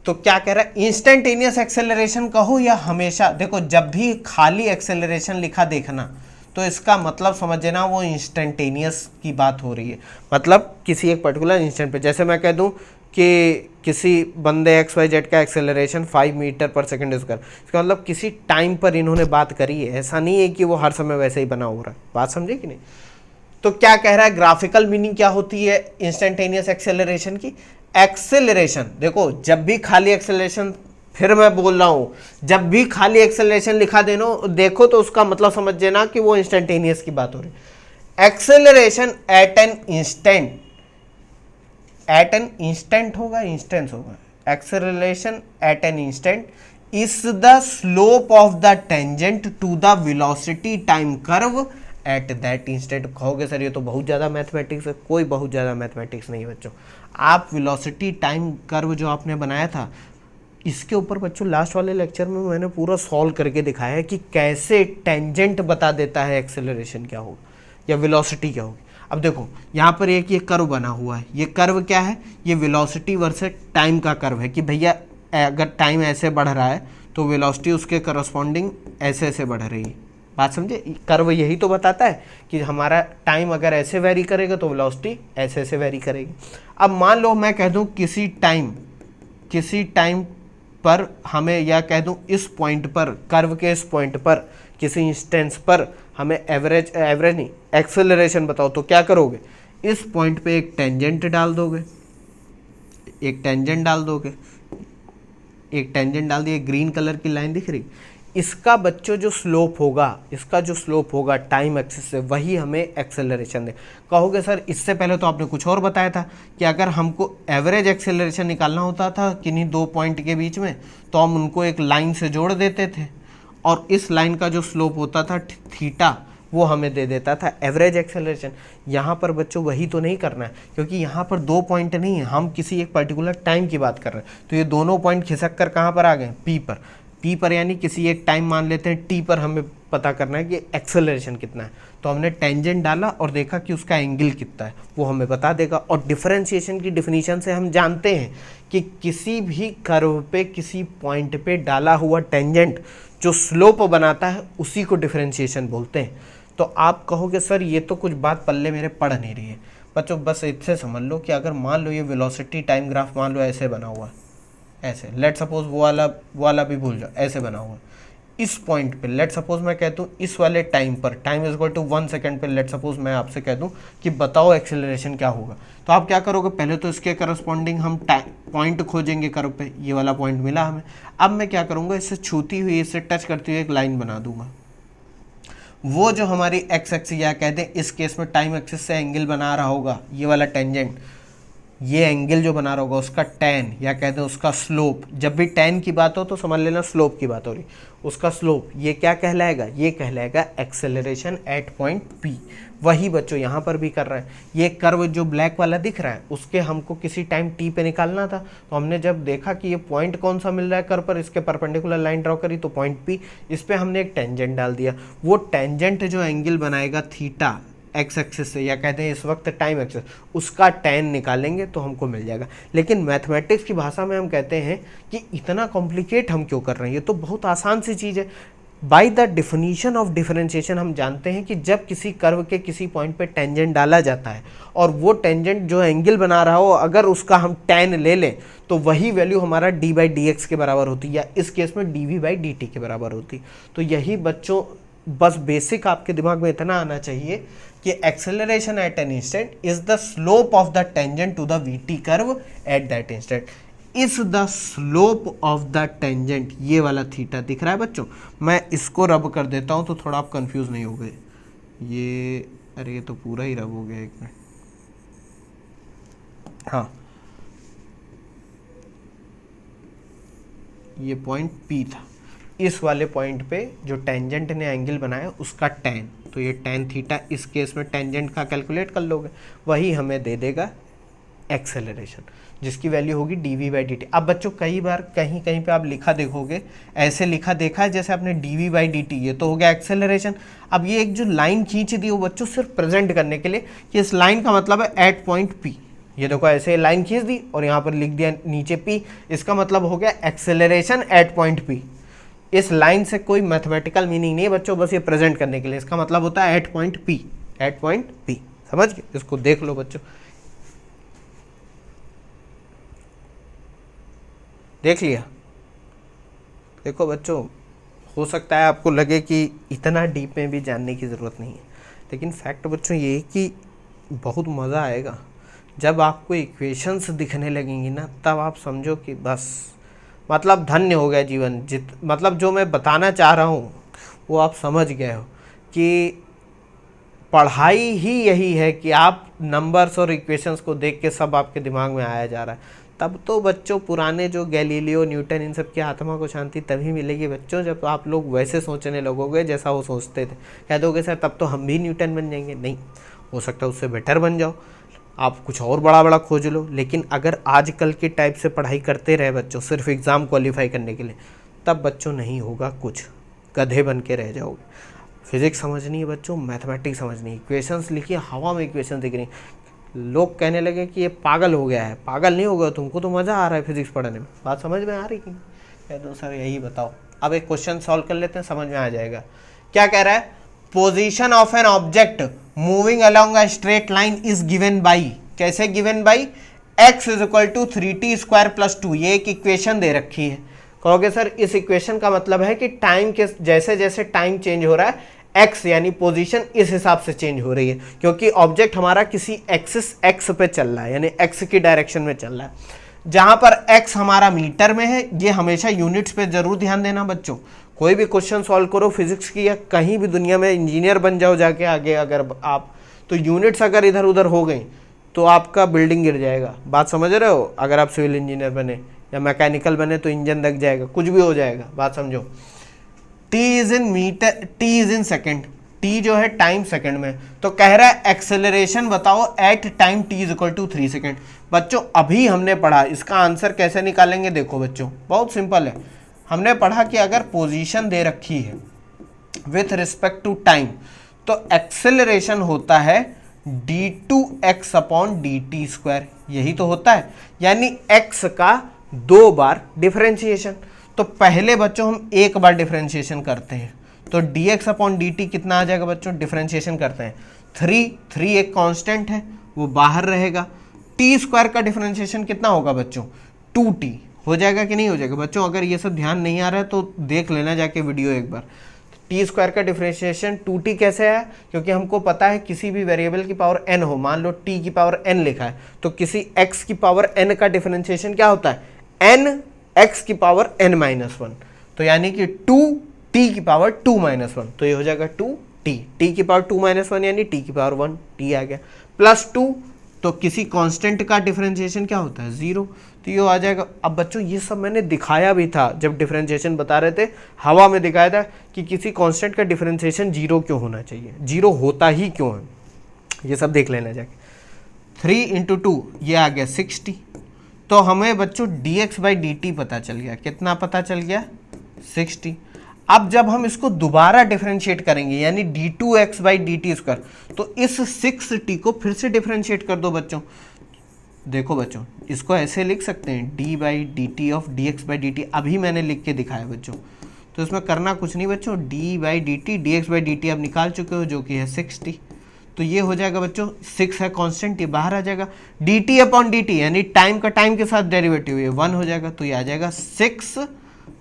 तो क्या कह रहा है, इंस्टेंटेनियस एक्सेलरेशन कहो या हमेशा, देखो जब भी खाली एक्सेलरेशन लिखा देखना तो इसका मतलब समझना वो इंस्टेंटेनियस की बात हो रही है, मतलब किसी एक पर्टिकुलर इंस्टेंट पे। जैसे मैं कह दूं कि किसी बंदे XYZ का एक्सेलरेशन 5 मीटर पर सेकेंड स्क्वायर, इसका मतलब किसी टाइम पर इन्होंने बात करी है, ऐसा नहीं है कि वो हर समय वैसे ही बना हो रहा है। बात समझे कि नहीं। तो क्या कह रहा है, ग्राफिकल मीनिंग क्या होती है इंस्टेंटेनियस एक्सेलरेशन की। एक्सेलरेशन देखो जब भी खाली एक्सेलरेशन, फिर मैं बोल रहा हूं जब भी खाली एक्सेलरेशन लिखा देखो तो उसका मतलब समझ लेना कि वो इंस्टेंटेनियस की बात हो रही है। एक्सेलरेशन एट एन इंस्टेंट होगा, इंस्टेंस होगा। Acceleration at an instant is the slope of the tangent to the velocity time curve at that instant. कहोगे सर ये तो बहुत ज़्यादा मैथमेटिक्स है, कोई बहुत ज़्यादा मैथमेटिक्स नहीं बच्चों। आप वेलोसिटी टाइम कर्व जो आपने बनाया था इसके ऊपर बच्चों लास्ट वाले लेक्चर में मैंने पूरा सॉल्व करके दिखाया है कि कैसे टेंजेंट बता देता है एक्सेलरेशन क्या होगा या वेलोसिटी क्या होगी। अब देखो यहाँ पर एक ये कर्व बना हुआ है, ये कर्व क्या है, ये वेलोसिटी वर्सेस टाइम का कर्व है कि भैया अगर टाइम ऐसे बढ़ रहा है तो वेलोसिटी उसके करस्पॉन्डिंग ऐसे ऐसे बढ़ रही है। बात समझे, कर्व यही तो बताता है कि हमारा टाइम अगर ऐसे वेरी करेगा तो वेलोसिटी ऐसे ऐसे वेरी करेगी। अब मान लो मैं कह दूँ किसी टाइम पर हमें, या कह दूं इस पॉइंट पर, कर्व के इस पॉइंट पर किसी इंस्टेंस पर हमें एवरेज नहीं एक्सेलरेशन बताओ तो क्या करोगे, इस पॉइंट पे एक टेंजेंट डाल दोगे, एक टेंजेंट डाल दिए, ग्रीन कलर की लाइन दिख रही, इसका बच्चों जो स्लोप होगा टाइम एक्सिस से वही हमें एक्सेलरेशन दे। कहोगे सर इससे पहले तो आपने कुछ और बताया था कि अगर हमको एवरेज एक्सेलरेशन निकालना होता था किन्हीं दो पॉइंट के बीच में तो हम उनको एक लाइन से जोड़ देते थे और इस लाइन का जो स्लोप होता था थीटा वो हमें दे देता था एवरेज एक्सेलरेशन। यहाँ पर बच्चों वही तो नहीं करना है क्योंकि यहाँ पर दो पॉइंट नहीं है, हम किसी एक पर्टिकुलर टाइम की बात कर रहे हैं। तो ये दोनों पॉइंट खिसक कर कहाँ पर आ गए, पी पर यानी किसी एक टाइम मान लेते हैं टी पर हमें पता करना है कि एक्सेलरेशन कितना है, तो हमने टेंजेंट डाला और देखा कि उसका एंगल कितना है, वो हमें बता देगा। और डिफरेंशिएशन की डिफिनीशन से हम जानते हैं कि किसी भी कर्व पे किसी पॉइंट पे डाला हुआ टेंजेंट जो स्लोप बनाता है उसी को डिफरेंशिएशन बोलते हैं। तो आप कहोगे सर ये तो कुछ बात पल्ले मेरे पड़ नहीं रही है। बच्चों बस इससे समझ लो कि अगर मान लो ये वेलोसिटी टाइम ग्राफ मान लो ऐसे बना हुआ है, ऐसे लेट सपोज वो वाला भी भूल जाओ, ऐसे बना हुआ है। इस पॉइंट पे लेट सपोज मैं कहता हूँ इस वाले टाइम पर, time is equal to 1 second पे लेट सपोज मैं आपसे कह दूँ कि बताओ एक्सेलरेशन क्या होगा, तो आप क्या करोगे, पहले तो इसके करस्पॉन्डिंग हम पॉइंट खोजेंगे कर्व पे, ये वाला पॉइंट मिला हमें। अब मैं क्या करूँगा, इससे छूती हुई, इससे टच करती हुई एक लाइन बना दूंगा। वो जो हमारी एक्स एक्सिस या कहते हैं इस केस में टाइम एक्सिस से एंगल बना रहा होगा, ये वाला टेंजेंट, ये एंगल जो बना रहा होगा उसका टैन या कहते हैं उसका स्लोप, जब भी टैन की बात हो तो समझ लेना स्लोप की बात हो रही, उसका स्लोप ये क्या कहलाएगा, ये कहलाएगा एक्सेलरेशन एट पॉइंट पी। वही बच्चों यहाँ पर भी कर रहे हैं। ये कर्व जो ब्लैक वाला दिख रहा है उसके हमको किसी टाइम टी पे निकालना था, तो हमने जब देखा कि ये पॉइंट कौन सा मिल रहा है कर्व पर, इसके परपेंडिकुलर लाइन ड्रॉ करी तो पॉइंट पी, इस पर हमने एक टेंजेंट डाल दिया। वो टेंजेंट जो एंगल बनाएगा थीटा एक्स एक्सिस से या कहते हैं इस वक्त टाइम एक्सिस, उसका टैन निकालेंगे तो हमको मिल जाएगा। लेकिन मैथमेटिक्स की भाषा में हम कहते हैं कि इतना कॉम्प्लिकेट हम क्यों कर रहे हैं, ये तो बहुत आसान सी चीज़ है। By the definition of differentiation हम जानते हैं कि जब किसी कर्व के किसी पॉइंट पे टेंजेंट डाला जाता है और वो टेंजेंट जो एंगल बना रहा हो अगर उसका हम टैन ले लें तो वही वैल्यू हमारा डी बाई डी एक्स के बराबर होती है, या इस केस में D V by D T के बराबर होती। तो यही बच्चों बस बेसिक आपके दिमाग में इतना आना चाहिए कि acceleration at an instant is the slope of the tangent to the VT curve at that instant, is the slope of the tangent. ये वाला थीटा दिख रहा है बच्चों, मैं इसको रब कर देता हूं तो थोड़ा आप कंफ्यूज नहीं हो गए। ये अरे ये तो पूरा ही रब हो गया, एक मिनट, हाँ ये पॉइंट पी था, इस वाले पॉइंट पे जो टेंजेंट ने एंगल बनाया उसका टैन, तो ये टैन थीटा इस केस में टेंजेंट का कैलकुलेट कर लोगे, वही हमें दे देगा एक्सेलरेशन जिसकी वैल्यू होगी D V by D T. अब बच्चों कई बार कहीं कहीं पे आप लिखा देखोगे, ऐसे लिखा देखा है जैसे आपने D V by D T, ये तो हो गया एक्सेलरेशन। अब ये एक जो लाइन खींच दी वो बच्चों सिर्फ प्रेजेंट करने के लिए कि इस लाइन का मतलब है एट पॉइंट पी, ये देखो ऐसे लाइन खींच दी और यहाँ पर लिख दिया नीचे पी, इसका मतलब हो गया एक्सेलरेशन एट पॉइंट पी। इस लाइन से कोई मैथमेटिकल मीनिंग नहीं है बच्चों, बस ये प्रेजेंट करने के लिए, इसका मतलब होता है at point P, at point P, समझ गए, इसको देख लो बच्चों, देख लिया। देखो बच्चों हो सकता है आपको लगे कि इतना डीप में भी जानने की ज़रूरत नहीं है, लेकिन फैक्ट बच्चों ये है कि बहुत मज़ा आएगा जब आपको इक्वेशंस दिखने लगेंगी ना, तब आप समझो कि बस मतलब धन्य हो गया जीवन। मतलब जो मैं बताना चाह रहा हूँ वो आप समझ गए हो कि पढ़ाई ही यही है कि आप नंबर्स और इक्वेशंस को देख के सब आपके दिमाग में आया जा रहा है। तब तो बच्चों पुराने जो गैलीलियो न्यूटन इन सब की आत्मा को शांति तभी मिलेगी बच्चों जब आप लोग वैसे सोचने लगोगे जैसा वो सोचते थे। कह दोगे सर तब तो हम भी न्यूटन बन जाएंगे, नहीं हो सकता उससे बेटर बन जाओ, आप कुछ और बड़ा बड़ा खोज लो। लेकिन अगर आजकल के टाइप से पढ़ाई करते रहे बच्चों सिर्फ एग्ज़ाम क्वालिफाई करने के लिए, तब बच्चों नहीं होगा कुछ, गधे बन के रह जाओगे। फिजिक्स समझनी है बच्चों, मैथमेटिक्स समझनी है, इक्वेशंस लिखिए, हवा में इक्वेशन दिख रही। लोग कहने लगे कि ये पागल हो गया है, पागल नहीं हो गया, तुमको तो मज़ा आ रहा है फिजिक्स पढ़ने में, बात समझ में आ रही कि कह दो सर यही बताओ। अब एक क्वेश्चन सॉल्व कर लेते हैं, समझ में आ जाएगा। क्या कह रहा है, position of an object moving along a straight line is given by, कैसे given by, x is equal to 3t square plus 2, ये एक इक्वेशन दे रखी है। कहोगे सर इस इक्वेशन का मतलब है कि टाइम के जैसे जैसे टाइम चेंज हो रहा है x यानी पोजीशन इस हिसाब से चेंज हो रही है, क्योंकि ऑब्जेक्ट हमारा किसी एक्सिस x पे चल रहा है, यानी x की डायरेक्शन में चल रहा है। जहां पर x हमारा मीटर में है, ये हमेशा यूनिट्स पे जरूर ध्यान देना बच्चों। कोई भी क्वेश्चन सॉल्व करो फिजिक्स की या कहीं भी दुनिया में, इंजीनियर बन जाओ जाके आगे अगर आप, तो यूनिट्स अगर इधर उधर हो गई तो आपका बिल्डिंग गिर जाएगा, बात समझ रहे हो। अगर आप सिविल इंजीनियर बने या मैकेनिकल बने तो इंजन लग जाएगा, कुछ भी हो जाएगा, बात समझो। t is in metre, t is in second, t जो है टाइम सेकंड में, तो कह रहा है एक्सेलरेशन बताओ at time t is equal to 3 second. बच्चों अभी हमने पढ़ा, इसका आंसर कैसे निकालेंगे, देखो बच्चों बहुत सिंपल है। हमने पढ़ा कि अगर पोजीशन दे रखी है, विथ रिस्पेक्ट टू टाइम, तो एक्सेलरेशन होता है d2x अपॉन dt स्क्वायर, यही तो होता है, यानी x का 2 बार डिफरेंशिएशन। तो पहले बच्चों हम एक बार डिफरेंशिएशन करते हैं, तो dx अपॉन dt कितना आ जाएगा बच्चों, डिफरेंशिएशन करते हैं 3 एक कांस्टेंट है वो बाहर रहेगा, t स्क्वायर का डिफरेंशिएशन कितना होगा बच्चों 2t, हो जाएगा कि नहीं हो जाएगा बच्चों। अगर ये सब ध्यान नहीं आ रहा है तो देख लेना जाके वीडियो एक बार। टी स्क्वायर का डिफरेंशिएशन 2t कैसे है, क्योंकि हमको पता है किसी भी वेरिएबल की पावर n हो, मान लो t की पावर n लिखा है, तो किसी x की पावर n का डिफरेंशिएशन क्या होता है n x की पावर n माइनस 1, तो यानी कि 2t की पावर 2 माइनस 1, तो ये हो जाएगा 2t, t की पावर 2 माइनस 1 यानी t की पावर 1, t आ गया, प्लस 2, तो किसी कांस्टेंट का डिफरेंशिएशन क्या होता है 0, तो ये आ जाएगा। अब बच्चों ये सब मैंने दिखाया भी था जब डिफरेंशिएशन बता रहे थे, हवा में दिखाया था कि किसी कांस्टेंट का डिफरेंशिएशन 0 क्यों होना चाहिए, 0 होता ही क्यों है, ये सब देख लेना जाके। 3 इंटू 2 ये आ गया 60, तो हमें बच्चों dx बाई dt पता चल गया, कितना पता चल गया 60। अब जब हम इसको दोबारा डिफरेंशिएट करेंगे यानी d2x बाई dt स्क्वायर, तो इस 6t को फिर से डिफरेंशिएट कर दो बच्चों। देखो बच्चों इसको ऐसे लिख सकते हैं d by D T of D x by D T, अभी मैंने लिख के दिखाया बच्चों, तो इसमें करना कुछ नहीं बच्चों, d by D T D x by D T आप निकाल चुके हो जो कि है 60, तो ये हो जाएगा बच्चों 6 है कांस्टेंट, ये बाहर आ जाएगा, dt अपॉन dt यानी टाइम का टाइम के साथ डेरिवेटिव ये 1 हो जाएगा, तो ये आ जाएगा 6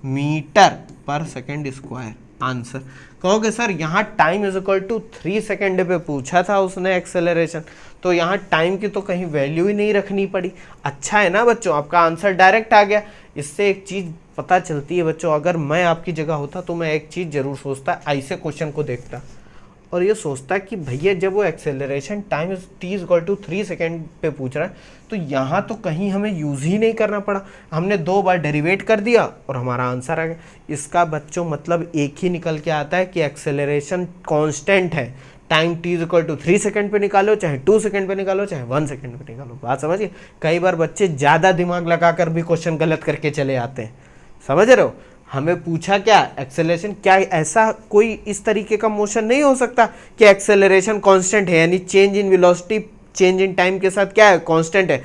मीटर पर सेकेंड स्क्वायर आंसर। कहोगे सर यहाँ time is equal to 3 second पे पूछा था उसने एक्सेलरेशन, तो यहाँ टाइम की तो कहीं वैल्यू ही नहीं रखनी पड़ी। अच्छा है ना बच्चों, आपका आंसर डायरेक्ट आ गया। इससे एक चीज़ पता चलती है बच्चों, अगर मैं आपकी जगह होता तो मैं एक चीज़ जरूर सोचता, ऐसे क्वेश्चन को देखता और ये सोचता कि भैया जब वो acceleration time t is equal to 3 second पे पूछ रहा है तो यहाँ तो कहीं हमें यूज़ ही नहीं करना पड़ा, हमने 2 बार डेरिवेट कर दिया और हमारा आंसर आ गया। इसका बच्चों मतलब एक ही निकल के आता है कि एक्सेलरेशन कांस्टेंट है, time t is equal to 3 second पे निकालो, चाहे 2 सेकेंड पे निकालो, चाहे 1 सेकेंड पे निकालो। बात समझिए, कई बार बच्चे ज़्यादा दिमाग लगाकर भी क्वेश्चन गलत करके चले आते हैं, समझ रहे हो। हमें पूछा क्या एक्सेलरेशन, क्या ऐसा कोई इस तरीके का मोशन नहीं हो सकता कि एक्सेलरेशन कांस्टेंट है, यानी change in velocity change in time के साथ क्या है कांस्टेंट है,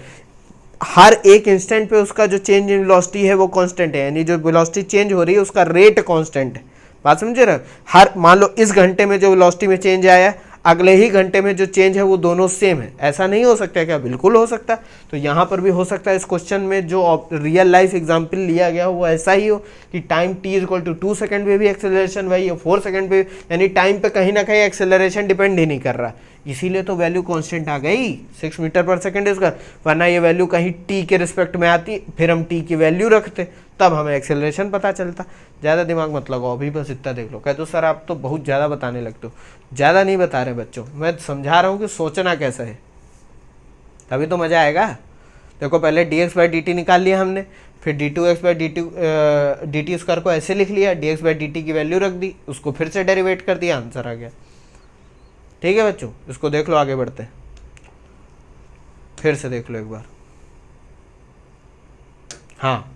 हर एक इंस्टेंट पे उसका जो चेंज इन वेलोसिटी है वो कांस्टेंट है, यानी जो वेलोसिटी चेंज हो रही है उसका रेट कांस्टेंट है। बात समझे रहे, हर मान लो इस घंटे में जो वेलोसिटी में चेंज आया है अगले ही घंटे में जो चेंज है वो दोनों सेम है, ऐसा नहीं हो सकता क्या, बिल्कुल हो सकता है। तो यहाँ पर भी हो सकता है इस क्वेश्चन में जो रियल लाइफ एग्जांपल लिया गया हो वो ऐसा ही हो कि time t is equal to 2 second पे भी एक्सेलरेशन वही हो, 4 सेकेंड पे, यानी टाइम पे कहीं ना कहीं एक्सेलरेशन डिपेंड ही नहीं कर रहा, इसीलिए तो वैल्यू कांस्टेंट आ गई 6 मीटर पर सेकेंड इसका, वरना ये वैल्यू कहीं t के रिस्पेक्ट में आती फिर हम t की वैल्यू रखते तब हमें एक्सेलरेशन पता चलता। ज़्यादा दिमाग मत लगाओ, अभी बस इतना देख लो। कहते हो सर आप तो बहुत ज़्यादा बताने लगते हो, ज़्यादा नहीं बता रहे बच्चों, मैं समझा रहा हूँ कि सोचना कैसा है, तभी तो मज़ा आएगा। देखो पहले dx बाई dt निकाल लिया हमने, फिर d2x बाई dt स्क्वायर को ऐसे लिख लिया, dx बाई dt की वैल्यू रख दी, उसको फिर से डेरिवेट कर दिया, आंसर आ गया। ठीक है बच्चों, इसको देख लो, आगे बढ़ते हैं, फिर से देख लो एक बार। हाँ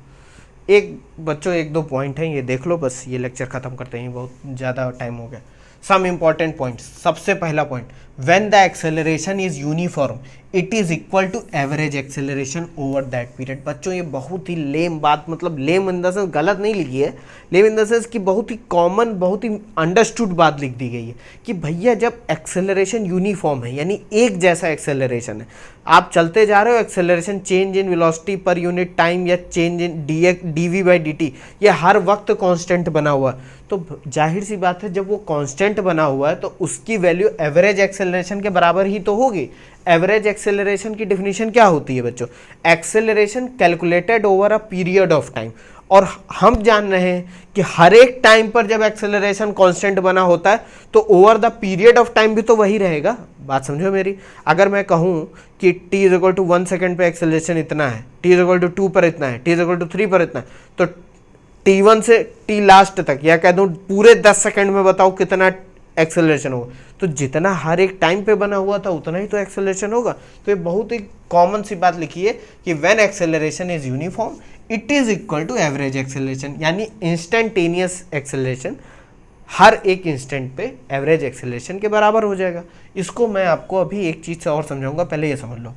एक बच्चों 1-2 पॉइंट हैं ये देख लो, बस ये लेक्चर खत्म करते हैं, बहुत ज़्यादा टाइम हो गया। सम इंपॉर्टेंट पॉइंट, सबसे पहला point, when the acceleration is uniform it is equal to average acceleration over that period. बच्चों ये बहुत ही लेम बात, मतलब लेम इन द सेंस गलत नहीं लिखी है, लेम इन द सेंस कि बहुत ही कॉमन, बहुत ही अंडरस्टूड बात लिख दी गई है कि भैया जब एक्सेलरेशन यूनिफॉर्म है यानी एक जैसा एक्सेलरेशन है, आप चलते जा रहे हो, acceleration change in velocity per unit time या change in d by D T ये हर वक्त कांस्टेंट बना हुआ है, तो जाहिर सी बात है जब वो कांस्टेंट बना हुआ है तो उसकी वैल्यू एवरेज एक्सेलरेशन के बराबर ही तो होगी। एवरेज एक्सेलरेशन की डेफिनेशन क्या होती है बच्चों, acceleration calculated over a period of time, और हम जान रहे हैं कि हर एक टाइम पर जब एक्सेलरेशन कांस्टेंट बना होता है तो over the period of time भी तो वही रहेगा। बात समझो मेरी, अगर मैं कहूँ कि t is equal to 1 second पे एक्सेलरेशन इतना है, t इज इक्वल टू 2 पर इतना है, t इज इक्वल टू 3 पर इतना है, तो t1 से t लास्ट तक या कह दूँ पूरे 10 सेकेंड में बताओ कितना एक्सेलरेशन होगा, तो जितना हर एक टाइम पे बना हुआ था उतना ही तो एक्सेलरेशन होगा। तो ये बहुत ही कॉमन सी बात लिखी है कि when acceleration is uniform it is equal to average acceleration, यानी इंस्टेंटेनियस एक्सेलरेशन हर एक इंस्टेंट पे एवरेज एक्सेलरेशन के बराबर हो जाएगा। इसको मैं आपको अभी एक चीज़ से और समझाऊंगा, पहले ये समझ लो।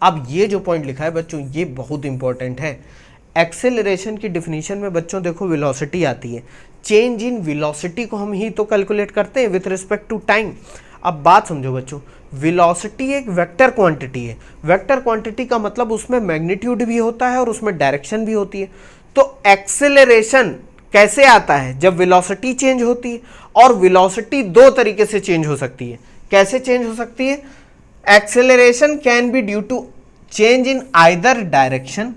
अब ये जो पॉइंट लिखा है बच्चों, ये बहुत इंपॉर्टेंट है। एक्सेलरेशन की डिफिनीशन में बच्चों देखो वेलोसिटी आती है, चेंज इन वेलोसिटी को हम ही तो कैलकुलेट करते हैं विथ रिस्पेक्ट टू टाइम। अब बात समझो बच्चों, वेलोसिटी एक वेक्टर क्वांटिटी है। वेक्टर क्वांटिटी का मतलब उसमें मैग्नीट्यूड भी होता है और उसमें डायरेक्शन भी होती है। तो एक्सेलरेशन कैसे आता है? जब वेलोसिटी चेंज होती है, और वेलोसिटी दो तरीके से चेंज हो सकती है। कैसे चेंज हो सकती है? Acceleration can be due to change in either direction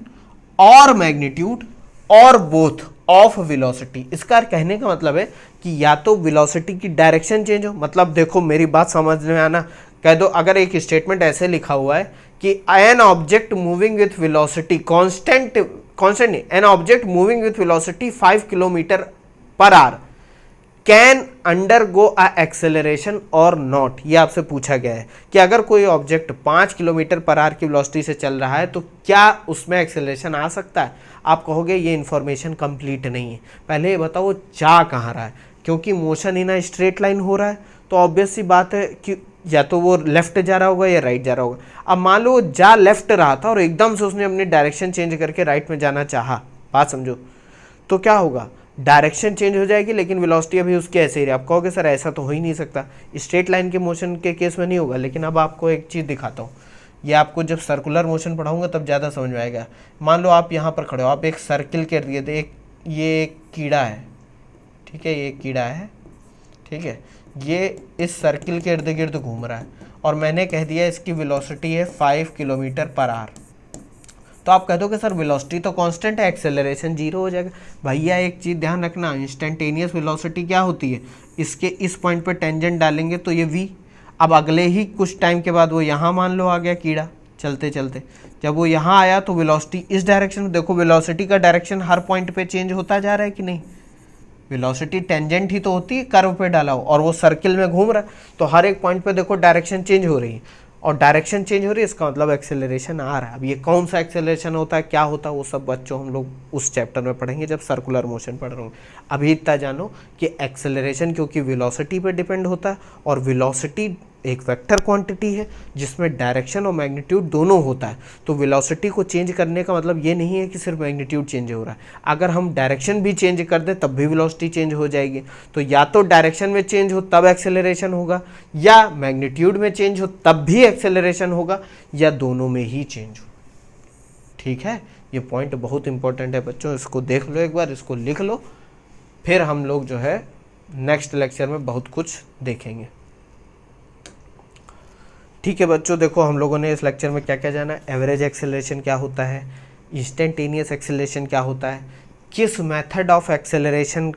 और मैग्नीट्यूड और बोथ ऑफ वेलोसिटी। इसका कहने का मतलब है कि या तो वेलोसिटी की डायरेक्शन चेंज हो, मतलब देखो मेरी बात समझ में आना, कह दो अगर एक स्टेटमेंट ऐसे लिखा हुआ है कि an object moving with velocity constant नहीं, an object moving with velocity 5 kilometre per hour can undergo a acceleration or not. ये आपसे पूछा गया है कि अगर कोई ऑब्जेक्ट 5 किलोमीटर पर आवर की वेलोसिटी से चल रहा है तो क्या उसमें एक्सेलरेशन आ सकता है? आप कहोगे ये इन्फॉर्मेशन कंप्लीट नहीं है। पहले ये बताओ जा कहाँ रहा है, क्योंकि motion in a straight line हो रहा है तो ऑब्वियस सी बात है कि या तो वो लेफ्ट जा रहा होगा या राइट जा रहा होगा। अब मान लो जा लेफ्ट रहा था और एकदम से उसने अपनी डायरेक्शन चेंज करके राइट में जाना चाहा, बात समझो, तो क्या होगा? डायरेक्शन चेंज हो जाएगी लेकिन वेलोसिटी अभी उसकी ऐसे ही रही। आप कहोगे सर ऐसा तो हो ही नहीं सकता, स्ट्रेट लाइन के मोशन के केस में नहीं होगा। लेकिन अब आपको एक चीज़ दिखाता हूँ, ये आपको जब सर्कुलर मोशन पढ़ाऊंगा तब ज़्यादा समझ में आएगा। मान लो आप यहाँ पर खड़े हो, आप एक सर्किल के इर्द गिर्द, ये एक कीड़ा है, ठीक है, ये कीड़ा है, ठीक है, ये इस सर्किल के इर्द गिर्द घूम रहा है और मैंने कह दिया इसकी वेलोसिटी है 5 किलोमीटर पर आवर। तो आप कह दो कि सर वेलोसिटी तो कांस्टेंट है, एक्सेलरेशन 0 हो जाएगा। भैया एक चीज़ ध्यान रखना, इंस्टेंटेनियस वेलोसिटी क्या होती है? इसके इस पॉइंट पे टेंजेंट डालेंगे तो ये v, अब अगले ही कुछ टाइम के बाद वो यहाँ मान लो आ गया कीड़ा चलते चलते, जब वो यहाँ आया तो वेलोसिटी इस डायरेक्शन में, देखो वेलोसिटी का डायरेक्शन हर पॉइंट पे चेंज होता जा रहा है कि नहीं? वेलोसिटी टेंजेंट ही तो होती है कर्व पे डाला हो, और वो सर्किल में घूम रहा है तो हर एक पॉइंट पे देखो डायरेक्शन चेंज हो रही है, और डायरेक्शन चेंज हो रही है इसका मतलब एक्सेलरेशन आ रहा है। अब ये कौन सा एक्सेलरेशन होता है, क्या होता है, वो सब बच्चों हम लोग उस चैप्टर में पढ़ेंगे जब सर्कुलर मोशन पढ़ रहे होंगे। अभी इतना जानो कि एक्सेलरेशन क्योंकि वेलोसिटी पे डिपेंड होता है, और वेलोसिटी एक वेक्टर क्वांटिटी है जिसमें डायरेक्शन और मैग्नीट्यूड दोनों होता है। तो वेलोसिटी को चेंज करने का मतलब ये नहीं है कि सिर्फ मैग्नीट्यूड चेंज हो रहा है, अगर हम डायरेक्शन भी चेंज कर दें तब भी वेलोसिटी चेंज हो जाएगी। तो या तो डायरेक्शन में चेंज हो तब एक्सेलरेशन होगा, या मैग्नीट्यूड में चेंज हो तब भी एक्सेलरेशन होगा, या दोनों में ही चेंज हो। ठीक है, ये पॉइंट बहुत इंपॉर्टेंट है बच्चों, इसको देख लो एक बार, इसको लिख लो, फिर हम लोग जो है नेक्स्ट लेक्चर में बहुत कुछ देखेंगे। ठीक है बच्चों, देखो हम लोगों ने इस लेक्चर में क्या क्या जाना है, एवरेज एक्सेलरेशन क्या होता है, इंस्टेंटेनियस एक्सेलरेशन क्या होता है, किस मेथड ऑफ एक्सेलरेशन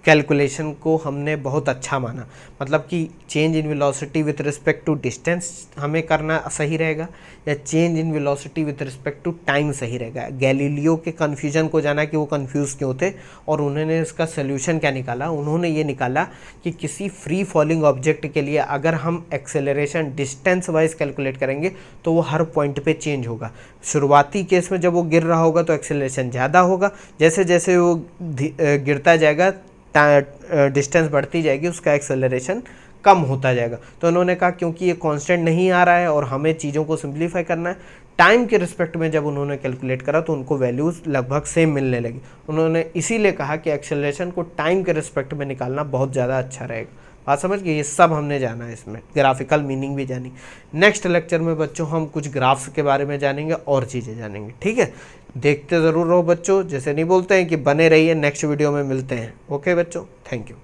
कैलकुलेशन को हमने बहुत अच्छा माना, मतलब कि change in velocity with respect to distance हमें करना सही रहेगा या change in velocity with respect to time सही रहेगा। गैलीलियो के कन्फ्यूजन को जाना कि वो कन्फ्यूज़ क्यों थे और उन्होंने इसका सोल्यूशन क्या निकाला। उन्होंने ये निकाला कि किसी फ्री फॉलिंग ऑब्जेक्ट के लिए अगर हम एक्सेलरेशन डिस्टेंस वाइज कैलकुलेट करेंगे तो वो हर पॉइंट पे चेंज होगा। शुरुआती केस में जब वो गिर रहा होगा तो एक्सेलरेशन ज़्यादा होगा, जैसे जैसे वो गिरता जाएगा डिस्टेंस बढ़ती जाएगी, उसका एक्सेलरेशन कम होता जाएगा। तो उन्होंने कहा क्योंकि ये कांस्टेंट नहीं आ रहा है और हमें चीज़ों को सिंप्लीफाई करना है, टाइम के रिस्पेक्ट में जब उन्होंने कैलकुलेट करा तो उनको वैल्यूज़ लगभग सेम मिलने लगी। उन्होंने इसीलिए कहा कि एक्सेलरेशन को टाइम के रिस्पेक्ट में निकालना बहुत ज़्यादा अच्छा रहेगा। बात समझ गए, ये सब हमने जाना है, इसमें ग्राफिकल मीनिंग भी जानी। नेक्स्ट लेक्चर में बच्चों हम कुछ ग्राफ्स के बारे में जानेंगे और चीज़ें जानेंगे। ठीक है, देखते ज़रूर रहो बच्चों, जैसे नहीं बोलते हैं कि बने रहिए, नेक्स्ट वीडियो में मिलते हैं। ओके बच्चों, थैंक यू।